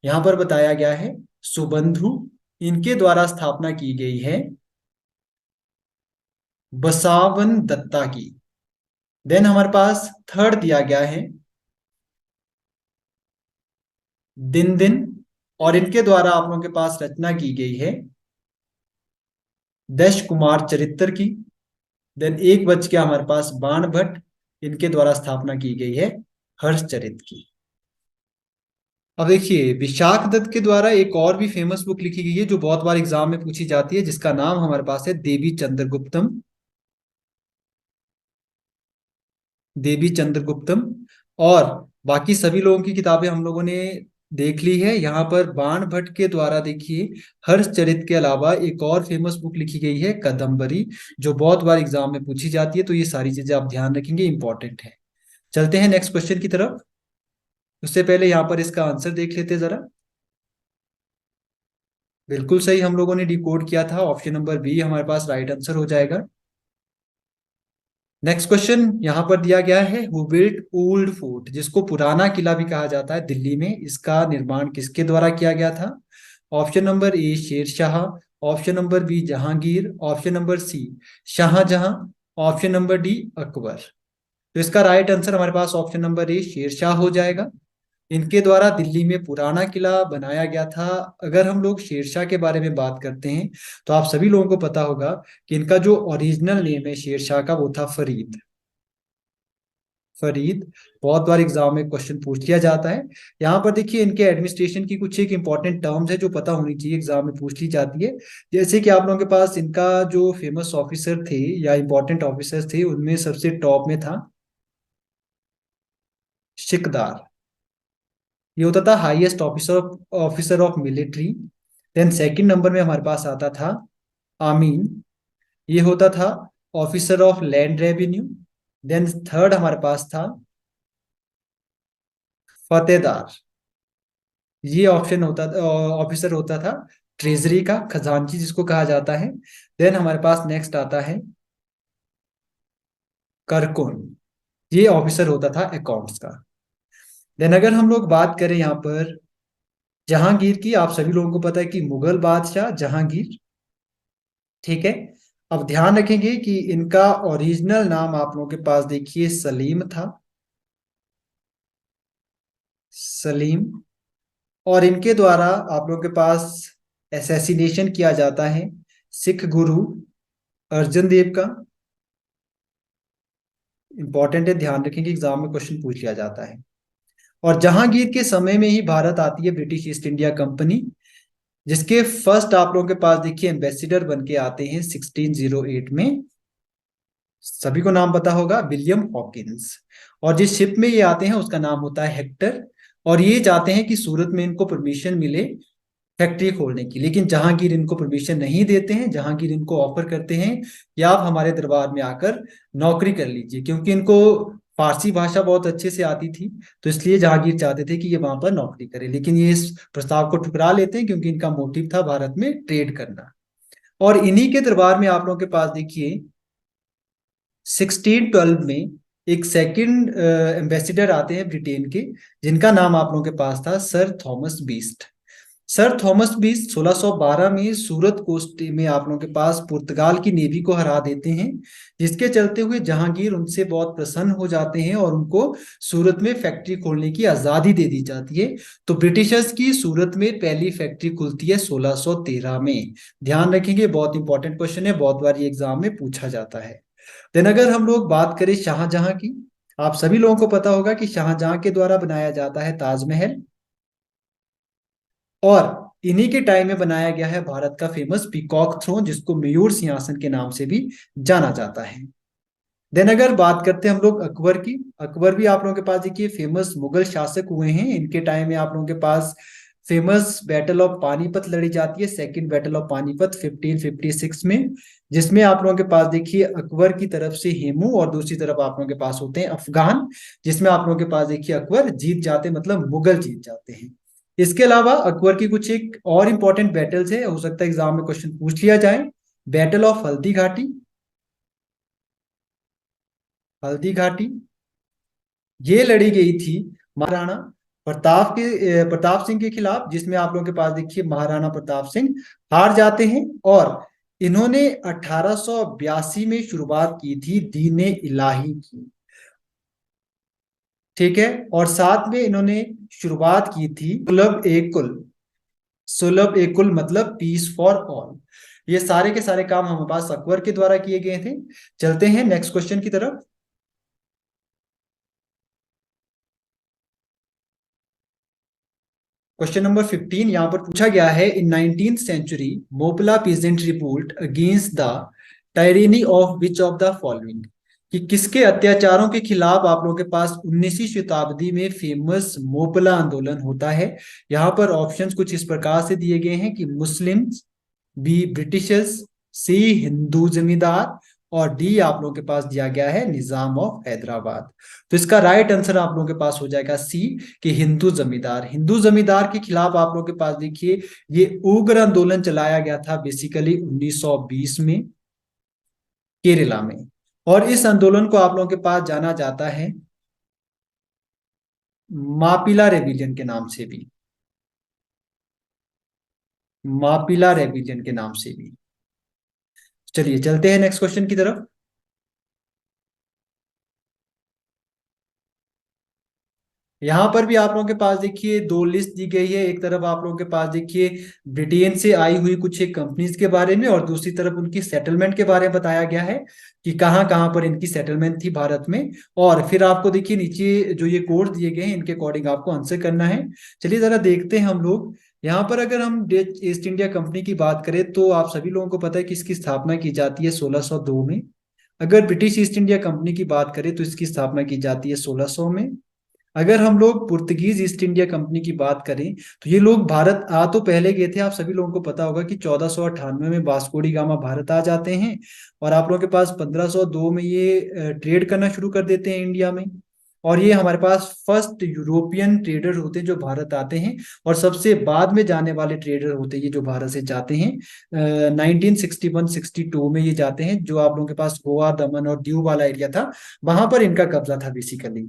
यहाँ पर बताया गया है सुबंधु, इनके द्वारा स्थापना की गई है बसावन दत्ता की। देन हमारे पास थर्ड दिया गया है दिन दिन, और इनके द्वारा आप लोगों के पास रचना की गई है दश कुमार चरित्र की। देन एक बच गया हमारे पास बाण भट्ट, इनके द्वारा स्थापना की गई है हर्षचरित की। अब देखिए विशाख दत्त के द्वारा एक और भी फेमस बुक लिखी गई है जो बहुत बार एग्जाम में पूछी जाती है, जिसका नाम हमारे पास है देवी चंद्रगुप्तम। देवी चंद्रगुप्तम। और बाकी सभी लोगों की किताबें हम लोगों ने देख ली है। यहाँ पर बाण भट्ट के द्वारा देखिए हर्षचरित के अलावा एक और फेमस बुक लिखी गई है कदम्बरी, जो बहुत बार एग्जाम में पूछी जाती है। तो ये सारी चीजें आप ध्यान रखेंगे, इंपॉर्टेंट है। चलते हैं नेक्स्ट क्वेश्चन की तरफ। उससे पहले यहाँ पर इसका आंसर देख लेते हैं जरा। बिल्कुल सही हम लोगों ने डिकोड किया था, ऑप्शन नंबर बी हमारे पास राइट आंसर हो जाएगा। नेक्स्ट क्वेश्चन यहाँ पर दिया गया है, हु बिल्ट ओल्ड फोर्ट, जिसको पुराना किला भी कहा जाता है दिल्ली में, इसका निर्माण किसके द्वारा किया गया था? Option number A Sher Shah, option number B Jahangir, option number C Shah Jahan, option number D Akbar. तो इसका राइट आंसर हमारे पास option number A Sher Shah हो जाएगा। इनके द्वारा दिल्ली में पुराना किला बनाया गया था। अगर हम लोग शेरशाह के बारे में बात करते हैं तो आप सभी लोगों को पता होगा कि इनका जो ओरिजिनल नेम है शेरशाह का वो था फरीद। फरीद। बहुत बार एग्जाम में क्वेश्चन पूछ लिया जाता है। यहाँ पर देखिए इनके एडमिनिस्ट्रेशन की कुछ एक इंपॉर्टेंट टर्म्स है जो पता होनी चाहिए, एग्जाम में पूछ ली जाती है। जैसे कि आप लोगों के पास इनका जो फेमस ऑफिसर थे या इंपॉर्टेंट ऑफिसर थे उनमें सबसे टॉप में था सिकदार। ये होता था highest officer of military. Then second number में हमारे पास आता था आमीन, ये होता था officer of land revenue. Then third हमारे पास था फतेहदार, ये ऑप्शन होता ऑफिसर होता था ट्रेजरी का, खजांची जिसको कहा जाता है। देन हमारे पास नेक्स्ट आता है करकुन, ये ऑफिसर होता था अकाउंट्स का। देन अगर हम लोग बात करें यहाँ पर जहांगीर की, आप सभी लोगों को पता है कि मुगल बादशाह जहांगीर, ठीक है। अब ध्यान रखेंगे कि इनका ओरिजिनल नाम आप लोगों के पास देखिए सलीम था, सलीम। और इनके द्वारा आप लोगों के पास एसेसिनेशन किया जाता है सिख गुरु अर्जन देव का। इंपॉर्टेंट है, ध्यान रखेंगे एग्जाम में क्वेश्चन पूछ लिया जाता है। और जहांगीर के समय में ही भारत आती है ब्रिटिश ईस्ट इंडिया कंपनी, जिसके फर्स्ट आप लोगों के पास देखिए एम्बेसिडर बन के आते हैं 1608 में। सभी को नाम पता होगा विलियम हॉकिंस। और जिस शिप में ये आते हैं उसका नाम होता है हेक्टर। और ये चाहते हैं कि सूरत में इनको परमिशन मिले फैक्ट्री खोलने की, लेकिन जहांगीर इनको परमिशन नहीं देते हैं। जहांगीर इनको ऑफर करते हैं कि आप हमारे दरबार में आकर नौकरी कर लीजिए, क्योंकि इनको फारसी भाषा बहुत अच्छे से आती थी। तो इसलिए जहांगीर चाहते थे कि ये वहां पर नौकरी करे, लेकिन ये इस प्रस्ताव को ठुकरा लेते हैं क्योंकि इनका मोटिव था भारत में ट्रेड करना। और इन्हीं के दरबार में आप लोगों के पास देखिए 1612 में एक सेकंड एम्बेसिडर आते हैं ब्रिटेन के, जिनका नाम आप लोगों के पास था sir Thomas beast. Sir Thomas बीस 1612 में सूरत कोस्ट में आप लोगों के पास पुर्तगाल की नेवी को हरा देते हैं, जिसके चलते हुए जहांगीर उनसे बहुत प्रसन्न हो जाते हैं और उनको सूरत में फैक्ट्री खोलने की आजादी दे दी जाती है। तो ब्रिटिशर्स की सूरत में पहली फैक्ट्री खुलती है 1613 में। ध्यान रखेंगे, बहुत इंपॉर्टेंट क्वेश्चन है, बहुत बार ये एग्जाम में पूछा जाता है। देन अगर हम लोग बात करें शाहजहां की, आप सभी लोगों को पता होगा कि शाहजहां के द्वारा बनाया जाता है ताजमहल। और इन्हीं के टाइम में बनाया गया है भारत का फेमस पीकॉक थ्रोन, जिसको मयूर सिंहासन के नाम से भी जाना जाता है। देन अगर बात करते हैं हम लोग अकबर की, अकबर भी आप लोगों के पास देखिए फेमस मुगल शासक हुए हैं। इनके टाइम में आप लोगों के पास फेमस बैटल ऑफ पानीपत लड़ी जाती है, सेकंड बैटल ऑफ पानीपत 1556 में, जिसमें आप लोगों के पास देखिए अकबर की तरफ से हेमू और दूसरी तरफ आप लोगों के पास होते हैं अफगान, जिसमें आप लोगों के पास देखिए अकबर जीत जाते हैं, मतलब मुगल जीत जाते हैं। इसके अलावा अकबर की कुछ एक और इंपॉर्टेंट बैटल्स है, हो सकता है एग्जाम में क्वेश्चन पूछ लिया जाए। बैटल ऑफ हल्दी घाटी, हल्दी घाटी ये लड़ी गई थी महाराणा प्रताप सिंह के खिलाफ, जिसमें आप लोगों के पास देखिए महाराणा प्रताप सिंह हार जाते हैं। और इन्होंने 1882 में शुरुआत की थी दीने इलाही की। ठीक है। और साथ में इन्होंने शुरुआत की थी सुलभ ए कुल। सुलभ ए कुल मतलब पीस फॉर ऑल। ये सारे के सारे काम हमारे पास अकबर के द्वारा किए गए थे। चलते हैं नेक्स्ट क्वेश्चन की तरफ। क्वेश्चन नंबर 15 यहां पर पूछा गया है, in 19th century Moplah peasant revolt against the tyranny of which of the following, कि किसके अत्याचारों के खिलाफ आप लोगों के पास 19वीं शताब्दी में फेमस मोपला आंदोलन होता है। यहाँ पर ऑप्शंस कुछ इस प्रकार से दिए गए हैं कि मुस्लिम्स, बी ब्रिटिशर्स, सी हिंदू जमींदार, और डी आप लोगों के पास दिया गया है निजाम ऑफ हैदराबाद। तो इसका राइट आंसर आप लोगों के पास हो जाएगा सी, कि हिंदू जमींदार। हिंदू जमींदार के खिलाफ आप लोगों के पास देखिए ये उग्र आंदोलन चलाया गया था बेसिकली 1920 में केरला में। और इस आंदोलन को आप लोगों के पास जाना जाता है मापिला रेबिलियन के नाम से भी। मापिला रेबिलियन के नाम से भी। चलिए चलते हैं नेक्स्ट क्वेश्चन की तरफ। यहाँ पर भी आप लोगों के पास देखिए दो लिस्ट दी गई है। एक तरफ आप लोगों के पास देखिए ब्रिटेन से आई हुई कुछ एक कंपनीज के बारे में, और दूसरी तरफ उनकी सेटलमेंट के बारे में बताया गया है कि कहाँ कहाँ पर इनकी सेटलमेंट थी भारत में। और फिर आपको देखिए नीचे जो ये कोड दिए गए हैं इनके अकॉर्डिंग आपको आंसर करना है। चलिए जरा देखते हैं हम लोग। यहाँ पर अगर हम डच ईस्ट इंडिया कंपनी की बात करें तो आप सभी लोगों को पता है कि इसकी स्थापना की जाती है 1602 में। अगर ब्रिटिश ईस्ट इंडिया कंपनी की बात करें तो इसकी स्थापना की जाती है 1600 में। अगर हम लोग पुर्तगीज ईस्ट इंडिया कंपनी की बात करें तो ये लोग भारत आ तो पहले गए थे। आप सभी लोगों को पता होगा कि 1498 में वास्को डी गामा भारत आ जाते हैं, और आप लोगों के पास 1502 में ये ट्रेड करना शुरू कर देते हैं इंडिया में। और ये हमारे पास फर्स्ट यूरोपियन ट्रेडर होते हैं जो भारत आते हैं, और सबसे बाद में जाने वाले ट्रेडर होते हैं ये जो भारत से जाते हैं। 1961-62 में ये जाते हैं, जो आप लोगों के पास गोवा दमन और दीव वाला एरिया था वहां पर इनका कब्जा था बेसिकली।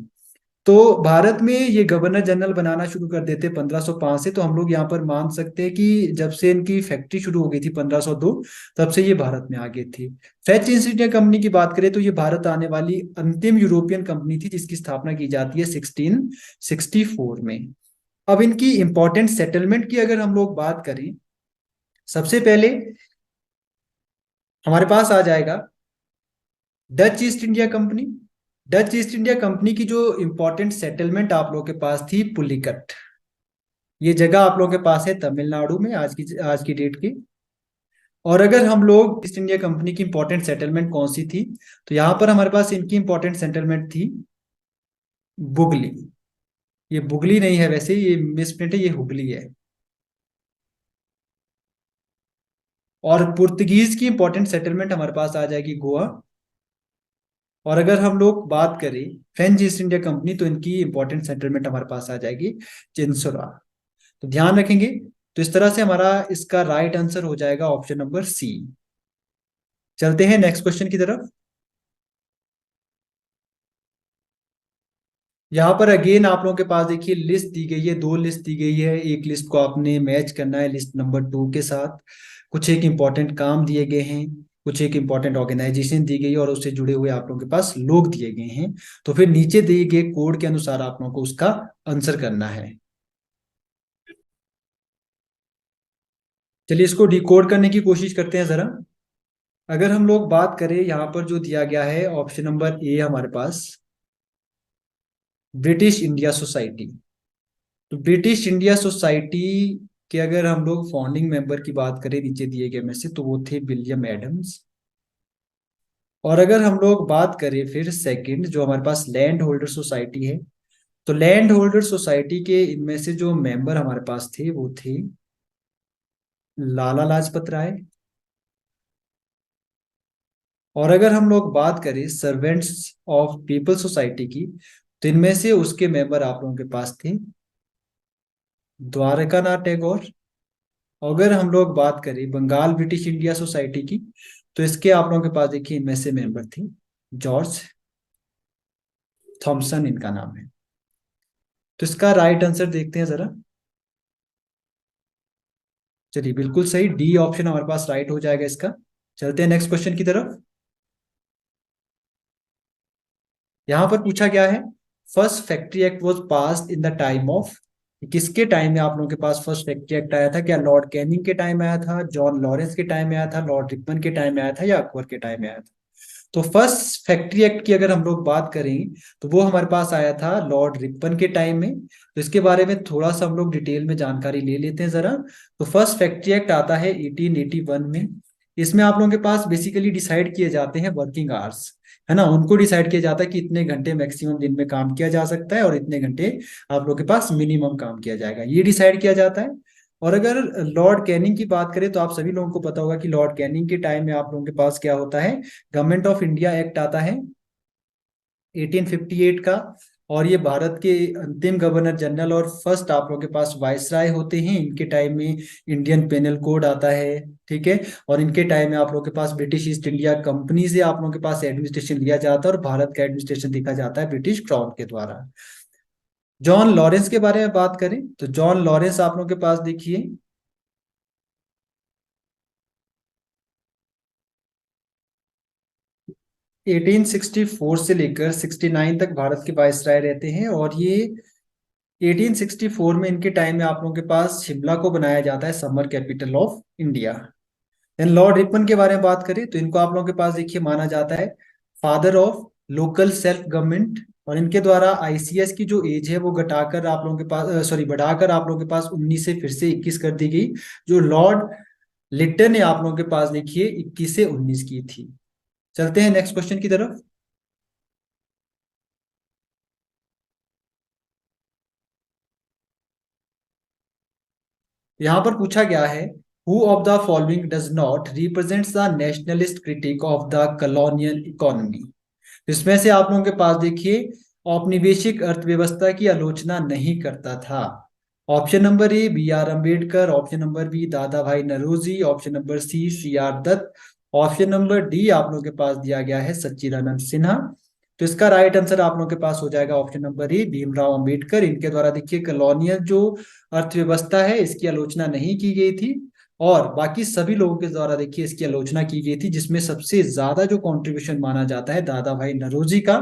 तो भारत में ये गवर्नर जनरल बनाना शुरू कर देते 1505 से। तो हम लोग यहाँ पर मान सकते हैं कि जब से इनकी फैक्ट्री शुरू हो गई थी 1502, तब से ये भारत में आ गई थी। फ्रेंच ईस्ट इंडिया कंपनी की बात करें तो ये भारत आने वाली अंतिम यूरोपियन कंपनी थी जिसकी स्थापना की जाती है 1664 में। अब इनकी इंपॉर्टेंट सेटलमेंट की अगर हम लोग बात करें, सबसे पहले हमारे पास आ जाएगा Dutch east India company. Dutch east India company की जो इंपॉर्टेंट सेटलमेंट आप लोगों के पास थी पुलिकट। ये जगह आप लोगों के पास है तमिलनाडु में आज की डेट की। और अगर हम लोग ईस्ट इंडिया कंपनी की इंपॉर्टेंट सेटलमेंट कौन सी थी, तो यहाँ पर हमारे पास इनकी इंपॉर्टेंट सेटलमेंट थी बुगली। ये बुगली नहीं है, वैसे ये मिसप्रिंट है, ये हुगली है। और पुर्तगीज की इंपॉर्टेंट सेटलमेंट हमारे पास आ जाएगी गोवा। और अगर हम लोग बात करें फ्रेंच ईस्ट इंडिया कंपनी तो इनकी इंपॉर्टेंट सेटलमेंट हमारे पास आ जाएगी चिंसुरा। तो ध्यान रखेंगे। तो इस तरह से हमारा इसका राइट आंसर हो जाएगा ऑप्शन नंबर सी। चलते हैं नेक्स्ट क्वेश्चन की तरफ। यहाँ पर अगेन आप लोगों के पास देखिए लिस्ट दी गई है, दो लिस्ट दी गई है। एक लिस्ट को आपने मैच करना है लिस्ट नंबर 2 के साथ। कुछ एक इंपॉर्टेंट काम दिए गए हैं, कुछ एक इंपॉर्टेंट ऑर्गेनाइजेशन दी गई है, और उससे जुड़े हुए आप लोगों के पास लोग दिए गए हैं। तो फिर नीचे दिए गए कोड के अनुसार आप लोगों को उसका आंसर करना है। चलिए इसको डिकोड करने की कोशिश करते हैं जरा। अगर हम लोग बात करें यहाँ पर जो दिया गया है ऑप्शन नंबर ए हमारे पास ब्रिटिश इंडिया सोसाइटी। तो ब्रिटिश इंडिया सोसाइटी के अगर हम लोग फाउंडिंग मेंबर की बात करें नीचे दिए गए में से, तो वो थे विलियम एडम्स। और अगर हम लोग बात करें फिर सेकंड जो हमारे पास लैंड होल्डर सोसाइटी है, तो लैंड होल्डर सोसाइटी के इनमें से जो मेंबर हमारे पास थे वो थे लाला लाजपत राय। और अगर हम लोग बात करें सर्वेंट्स ऑफ पीपल सोसाइटी की, तो इनमें से उसके मेंबर आप लोगों के पास थे द्वारकानाथ टैगोर। अगर हम लोग बात करें बंगाल ब्रिटिश इंडिया सोसाइटी की, तो इसके आप लोगों के पास देखिए इनमें से मेंबर थे जॉर्ज थॉमसन, इनका नाम है। तो इसका राइट आंसर देखते हैं जरा। चलिए बिल्कुल सही, डी ऑप्शन हमारे पास राइट हो जाएगा इसका। चलते हैं नेक्स्ट क्वेश्चन की तरफ। यहां पर पूछा गया है, first factory act was passed in the time of, किसके टाइम में आप लोगों के पास फर्स्ट फैक्ट्री एक्ट आया था? क्या लॉर्ड कैनिंग के टाइम में आया था, जॉन लॉरेंस के टाइम में आया था, लॉर्ड रिपन के टाइम में आया था, या अकबर के टाइम में आया था? तो फर्स्ट फैक्ट्री एक्ट की अगर हम लोग बात करें तो वो हमारे पास आया था लॉर्ड रिपन के टाइम में। तो इसके बारे में थोड़ा सा हम लोग डिटेल में जानकारी ले लेते हैं जरा। तो फर्स्ट फैक्ट्री एक्ट आता है 1881 में। इसमें आप लोगों के पास बेसिकली डिसाइड किए जाते हैं वर्किंग आवर्स, है ना। उनको डिसाइड किया जाता है कि इतने घंटे मैक्सिमम दिन में काम किया जा सकता है और इतने घंटे आप लोग के पास मिनिमम काम किया जाएगा, ये डिसाइड किया जाता है। और अगर लॉर्ड कैनिंग की बात करें तो आप सभी लोगों को पता होगा कि लॉर्ड कैनिंग के टाइम में आप लोगों के पास क्या होता है, गवर्नमेंट ऑफ इंडिया एक्ट आता है 1858 का। और ये भारत के अंतिम गवर्नर जनरल और फर्स्ट आप लोगों के पास वायसराय होते हैं। इनके टाइम में इंडियन पेनल कोड आता है, ठीक है। और इनके टाइम में आप लोगों के पास ब्रिटिश ईस्ट इंडिया कंपनी से आप लोगों के पास एडमिनिस्ट्रेशन लिया जाता है और भारत का एडमिनिस्ट्रेशन देखा जाता है ब्रिटिश क्राउन के द्वारा। जॉन लॉरेंस के बारे में बात करें तो जॉन लॉरेंस आप लोगों के पास देखिए 1864 से लेकर 69 तक भारत के वायसराय रहते हैं। और ये 1864 में इनके टाइम में आप लोगों के पास शिमला को बनाया जाता है summer capital of India. Then Lord Ripon के बारे में बात करें तो इनको आप लोगों के पास देखिए माना जाता है father of local self government. और इनके द्वारा आईसीएस की जो एज है वो घटाकर आप लोगों के पास बढ़ाकर आप लोगों के पास 19 से फिर से 21 कर दी गई। जो लॉर्ड लिट्टन ने आप लोगों के पास देखिए 21 से 19 की थी। चलते हैं नेक्स्ट क्वेश्चन की तरफ। यहां पर पूछा गया है, who of the following does not represents the nationalist critic of the colonial economy. इसमें से आप लोगों के पास देखिए औपनिवेशिक अर्थव्यवस्था की आलोचना नहीं करता था। Option number A B R Ambedkar, option number B Dadabhai Naoroji, option number C R Dutt, option number D आप लोगों के पास दिया गया है सच्चिदानंद सिन्हा। तो इसका राइट आंसर आप लोगों के पास हो जाएगा ऑप्शन नंबर ए भीमराव अंबेडकर। इनके द्वारा देखिए कॉलोनियल जो अर्थव्यवस्था है इसकी आलोचना नहीं की गई थी और बाकी सभी लोगों के द्वारा देखिए इसकी आलोचना की गई थी, जिसमें सबसे ज्यादा जो कंट्रीब्यूशन माना जाता है दादा भाई नरोजी का।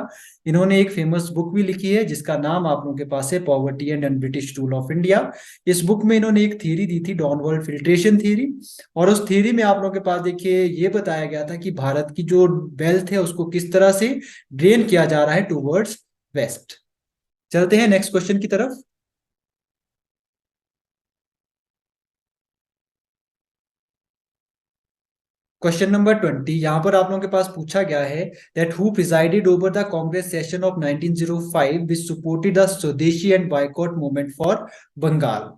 इन्होंने एक फेमस बुक भी लिखी है जिसका नाम आप लोगों के पास है poverty and British rule of India. इस बुक में इन्होंने एक थ्योरी दी थी डाउनवर्ड फिल्ट्रेशन थ्योरी। और उस थ्योरी में आप लोगों के पास देखिए ये बताया गया था कि भारत की जो वेल्थ है उसको किस तरह से ड्रेन किया जा रहा है टूवर्ड्स वेस्ट। चलते हैं नेक्स्ट क्वेश्चन की तरफ। क्वेश्चन नंबर 20 यहां पर आप लोगों के पास पूछा गया है that who presided over the Congress session of 1905 which supported the swadeshi and boycott movement for Bengal.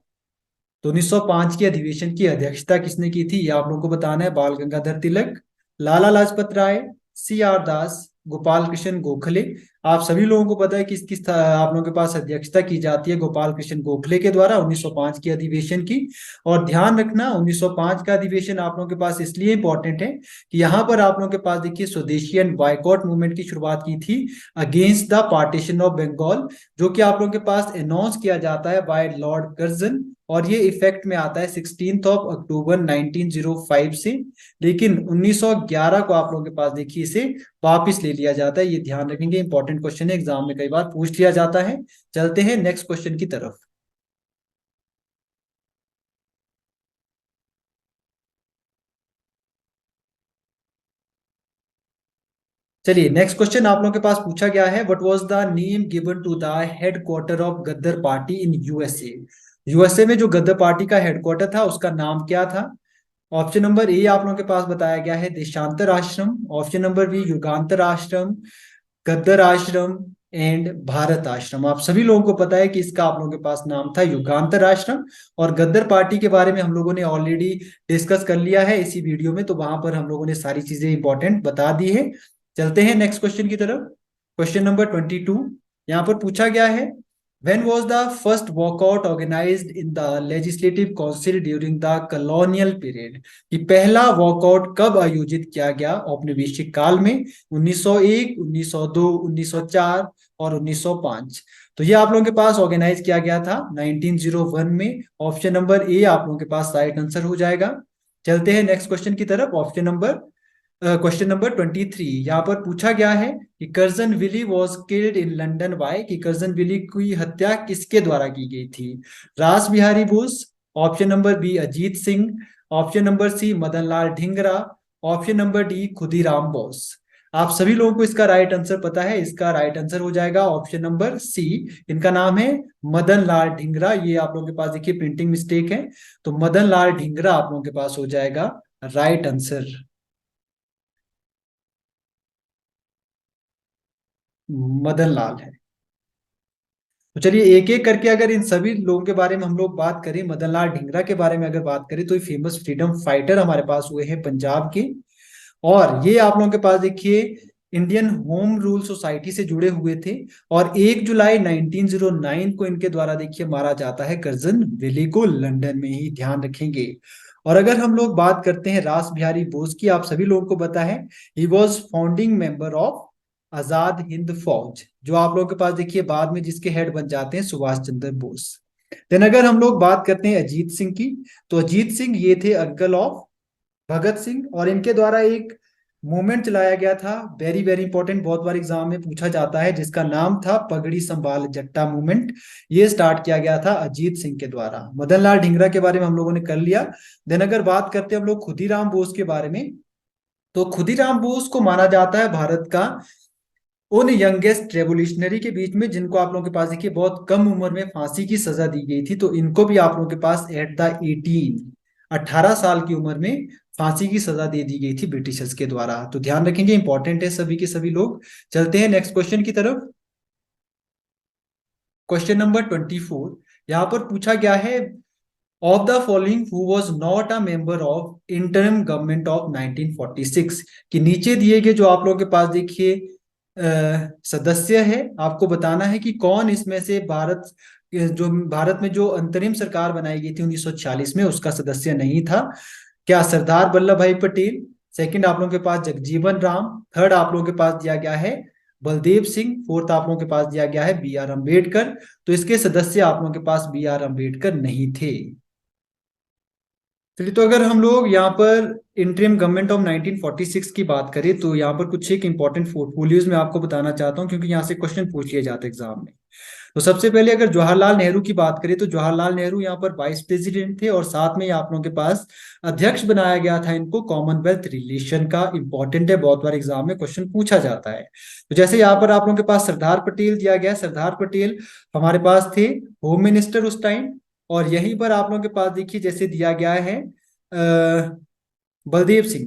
तो 1905 की अधिवेशन की अध्यक्षता किसने की थी ये आप लोगों को बताना है। बाल गंगाधर तिलक, लाला लाजपत राय, सी आर दास, गोपाल कृष्ण गोखले। आप सभी लोगों को पता है कि किस आप लोगों के पास अध्यक्षता की जाती है गोपाल कृष्ण गोखले के द्वारा 1905 की अधिवेशन की। और ध्यान रखना 1905 का अधिवेशन आप लोगों के पास इसलिए इंपॉर्टेंट है कि यहाँ पर आप लोगों के पास देखिए स्वदेशी एंड बायकॉट मूवमेंट की शुरुआत की थी against the partition of Bengal, जो कि आप लोगों के पास अनाउंस किया जाता है बाय लॉर्ड कर्जन। और ये इफेक्ट में आता है 16 अक्टूबर 1905 से। लेकिन 1911 को आप लोगों के पास देखिए इसे वापिस ले लिया जाता है। ये ध्यान रखेंगे, इंपॉर्टेंट क्वेश्चन है, एग्जाम में कई बार पूछ लिया जाता है। चलते हैं नेक्स्ट क्वेश्चन की तरफ। चलिए नेक्स्ट क्वेश्चन आप लोगों के पास पूछा गया है, what was the name given to the headquarter of Ghadar party in USA. USA में जो गद्दर पार्टी का हेडक्वार्टर था उसका नाम क्या था? ऑप्शन नंबर ए आप लोगों के पास बताया गया है देशांतर आश्रम, ऑप्शन नंबर बी युगांतर आश्रम, गद्दर आश्रम एंड भारत आश्रम। आप सभी लोगों को पता है कि इसका आप लोगों के पास नाम था युगांतर आश्रम। और गद्दर पार्टी के बारे में हम लोगों ने ऑलरेडी डिस्कस कर लिया है इसी वीडियो में, तो वहां पर हम लोगों ने सारी चीजें इंपॉर्टेंट बता दी है। चलते हैं नेक्स्ट क्वेश्चन की तरफ। क्वेश्चन नंबर 22 यहाँ पर पूछा गया है, when was the first walkout organized in the legislative council during the colonial period। कि पहला वॉकआउट कब आयोजित किया गया औपनिवेशिक काल में? 1901, 1902, 1904 और 1905। तो ये आप लोगों के पास ऑर्गेनाइज किया गया था 1901 में। ऑप्शन नंबर ए आप लोगों के पास राइट आंसर हो जाएगा। चलते हैं नेक्स्ट क्वेश्चन की तरफ। ऑप्शन नंबर क्वेश्चन नंबर 23 यहाँ पर पूछा गया है कि Curzon Wyllie was killed in London by, कि कर्जन विली की हत्या किसके द्वारा की गई थी? Ras Bihari Bose, option number B Ajit Singh, option number C Madan Lal Dhingra, option number D Khudiram Bose. आप सभी लोगों को इसका राइट आंसर पता है। इसका राइट आंसर हो जाएगा ऑप्शन नंबर सी। इनका नाम है मदन लाल ढींगरा। ये आप लोगों के पास देखिए प्रिंटिंग मिस्टेक है, तो मदन लाल ढींगरा आप लोगों के पास हो जाएगा राइट आंसर। मदन लाल है। तो चलिए एक एक करके अगर इन सभी लोगों के बारे में हम लोग बात करें, मदन लाल ढींगरा के बारे में अगर बात करें, तो ये फेमस फ्रीडम फाइटर हमारे पास हुए हैं पंजाब के। और ये आप लोगों के पास देखिए इंडियन होम रूल सोसाइटी से जुड़े हुए थे। और 1 जुलाई 1909 को इनके द्वारा देखिए मारा जाता है कर्जन वेली को, लंदन में ही, ध्यान रखेंगे। और अगर हम लोग बात करते हैं रास बिहारी बोस की, आप सभी लोगों को पता है he was founding member of Azad Hind Fauj, जो आप लोगों के पास देखिए बाद में जिसके हेड बन जाते हैं सुभाष चंद्र बोस। देन अगर हम लोग बात करते हैं अजीत सिंह की, तो अजीत सिंह ये थे अंकल ऑफ भगत सिंह, और इनके द्वारा एक मूवमेंट चलाया गया था, वेरी वेरी इंपॉर्टेंट, बहुत बार एग्जाम में पूछा जाता है, जिसका नाम था पगड़ी संभाल जट्टा मूवमेंट। ये स्टार्ट किया गया था अजीत सिंह के द्वारा। मदन लाल ढींगरा के बारे में हम लोगों ने कर लिया। देन अगर बात करते हैं हम लोग खुदीराम बोस के बारे में, तो खुदीराम बोस को माना जाता है भारत का उन यंगेस्ट रेवोल्यूशनरी के बीच में जिनको आप लोगों के पास देखिए बहुत कम उम्र में फांसी की सजा दी गई थी। तो इनको भी आप लोगों के पास एट द 18 साल की उम्र में फांसी की सजा दे दी गई थी ब्रिटिशर्स के द्वारा। तो ध्यान रखेंगे, इंपॉर्टेंट है सभी के सभी लोग। चलते हैं नेक्स्ट क्वेश्चन की तरफ। क्वेश्चन नंबर 24 यहाँ पर पूछा गया है, of the following who was not a member of interim government of 1946, कि नीचे दिए गए जो आप लोगों के पास देखिए सदस्य है, आपको बताना है कि कौन इसमें से जो भारत में जो अंतरिम सरकार बनाई गई थी 1946 में, उसका सदस्य नहीं था। क्या सरदार वल्लभ भाई पटेल, सेकंड आप लोगों के पास जगजीवन राम, थर्ड आप लोगों के पास दिया गया है बलदेव सिंह, फोर्थ आप लोगों के पास दिया गया है बी आर अम्बेडकर। तो इसके सदस्य आप लोगों के पास बी आर अम्बेडकर नहीं थे। चलिए, तो अगर हम लोग यहाँ पर इंटरिम गवर्नमेंट ऑफ 1946 की बात करें, तो यहाँ पर कुछ एक इंपॉर्टेंट पोर्टफोलियोज में आपको बताना चाहता हूँ, क्योंकि यहाँ से क्वेश्चन पूछ लिए जाते हैं एग्जाम में। तो सबसे पहले अगर जवाहरलाल नेहरू की बात करें, तो जवाहरलाल नेहरू यहाँ पर वाइस प्रेसिडेंट थे, और साथ में आप लोगों के पास अध्यक्ष बनाया गया था इनको कॉमनवेल्थ रिलेशन का। इंपॉर्टेंट है, बहुत बार एग्जाम में क्वेश्चन पूछा जाता है। तो जैसे यहाँ पर आप लोगों के पास सरदार पटेल दिया गया, सरदार पटेल हमारे पास थे होम मिनिस्टर उस टाइम। और यहीं पर आप लोगों के पास देखिए जैसे दिया गया है बलदेव सिंह,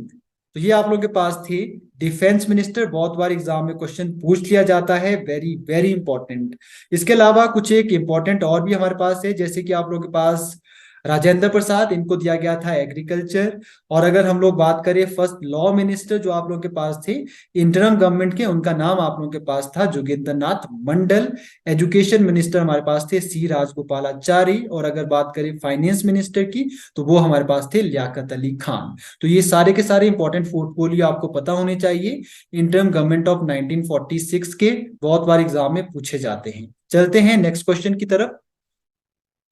तो ये आप लोगों के पास थे डिफेंस मिनिस्टर। बहुत बार एग्जाम में क्वेश्चन पूछ लिया जाता है, वेरी वेरी इंपॉर्टेंट। इसके अलावा कुछ एक इंपॉर्टेंट और भी हमारे पास है, जैसे कि आप लोगों के पास राजेंद्र प्रसाद, इनको दिया गया था एग्रीकल्चर। और अगर हम लोग बात करें फर्स्ट लॉ मिनिस्टर जो आप लोगों के पास थे इंटरम गवर्नमेंट के, उनका नाम आप लोगों के पास था जोगेंद्र नाथ मंडल। एजुकेशन मिनिस्टर हमारे पास थे सी राजगोपालाचारी। और अगर बात करें फाइनेंस मिनिस्टर की, तो वो हमारे पास थे लियाकत अली खान। तो ये सारे के सारे इंपॉर्टेंट पोर्टफोलियो आपको पता होने चाहिए इंटरम गवर्नमेंट ऑफ 1946 के, बहुत बार एग्जाम में पूछे जाते हैं। चलते हैं नेक्स्ट क्वेश्चन की तरफ।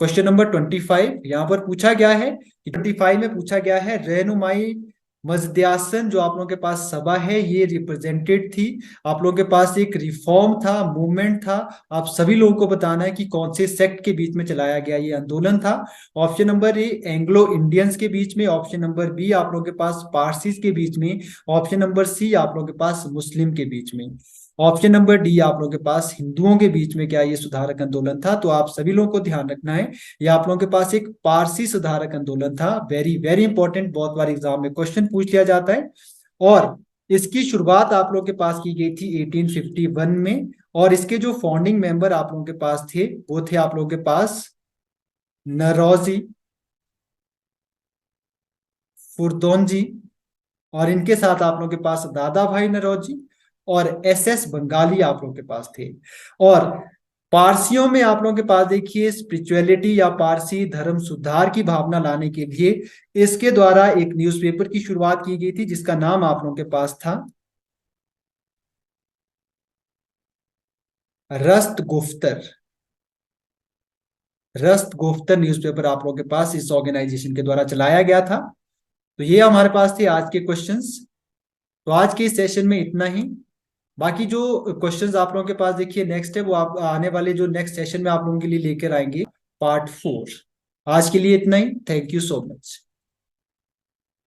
क्वेश्चन नंबर 25 यहाँ पर पूछा गया है कि 25 में पूछा गया है रहनुमाई मजद्यासन जो आप लोगों के पास सभा है, ये रिप्रेजेंटेड थी, आप लोगों के पास एक रिफॉर्म था, मूवमेंट था। आप सभी लोगों को बताना है कि कौन से सेक्ट के बीच में चलाया गया ये आंदोलन था। ऑप्शन नंबर ए एंग्लो इंडियंस के बीच में, ऑप्शन नंबर बी आप लोगों के पास पारसीज के बीच में, ऑप्शन नंबर सी आप लोगों के पास मुस्लिम के बीच में, ऑप्शन नंबर डी आप लोगों के पास हिंदुओं के बीच में क्या ये सुधारक आंदोलन था। तो आप सभी लोगों को ध्यान रखना है, ये आप लोगों के पास एक पारसी सुधारक आंदोलन था। वेरी वेरी इंपॉर्टेंट, बहुत बार एग्जाम में क्वेश्चन पूछ लिया जाता है। और इसकी शुरुआत आप लोगों के पास की गई थी 1851 में। और इसके जो फाउंडिंग मेंबर आप लोगों के पास थे, वो थे आप लोगों के पास नरौजी, फुरदौनजी, और इनके साथ आप लोगों के पास दादा भाई नरौजी और एस एस बंगाली आप लोगों के पास थे। और पारसियों में आप लोगों के पास देखिए स्पिरिचुअलिटी या पारसी धर्म सुधार की भावना लाने के लिए इसके द्वारा एक न्यूज़पेपर की शुरुआत की गई थी, जिसका नाम आप लोगों के पास था रस्त गुफ्तर। रस्त गुफ्तर न्यूज़पेपर आप लोगों के पास इस ऑर्गेनाइजेशन के द्वारा चलाया गया था। तो ये हमारे पास थे आज के क्वेश्चंस। तो आज के इस सेशन में इतना ही। बाकी जो क्वेश्चंस आप लोगों के पास देखिए नेक्स्ट है, वो आप आने वाले जो नेक्स्ट सेशन में आप लोगों के लिए लेकर आएंगे, पार्ट 4। आज के लिए इतना ही। Thank you so much.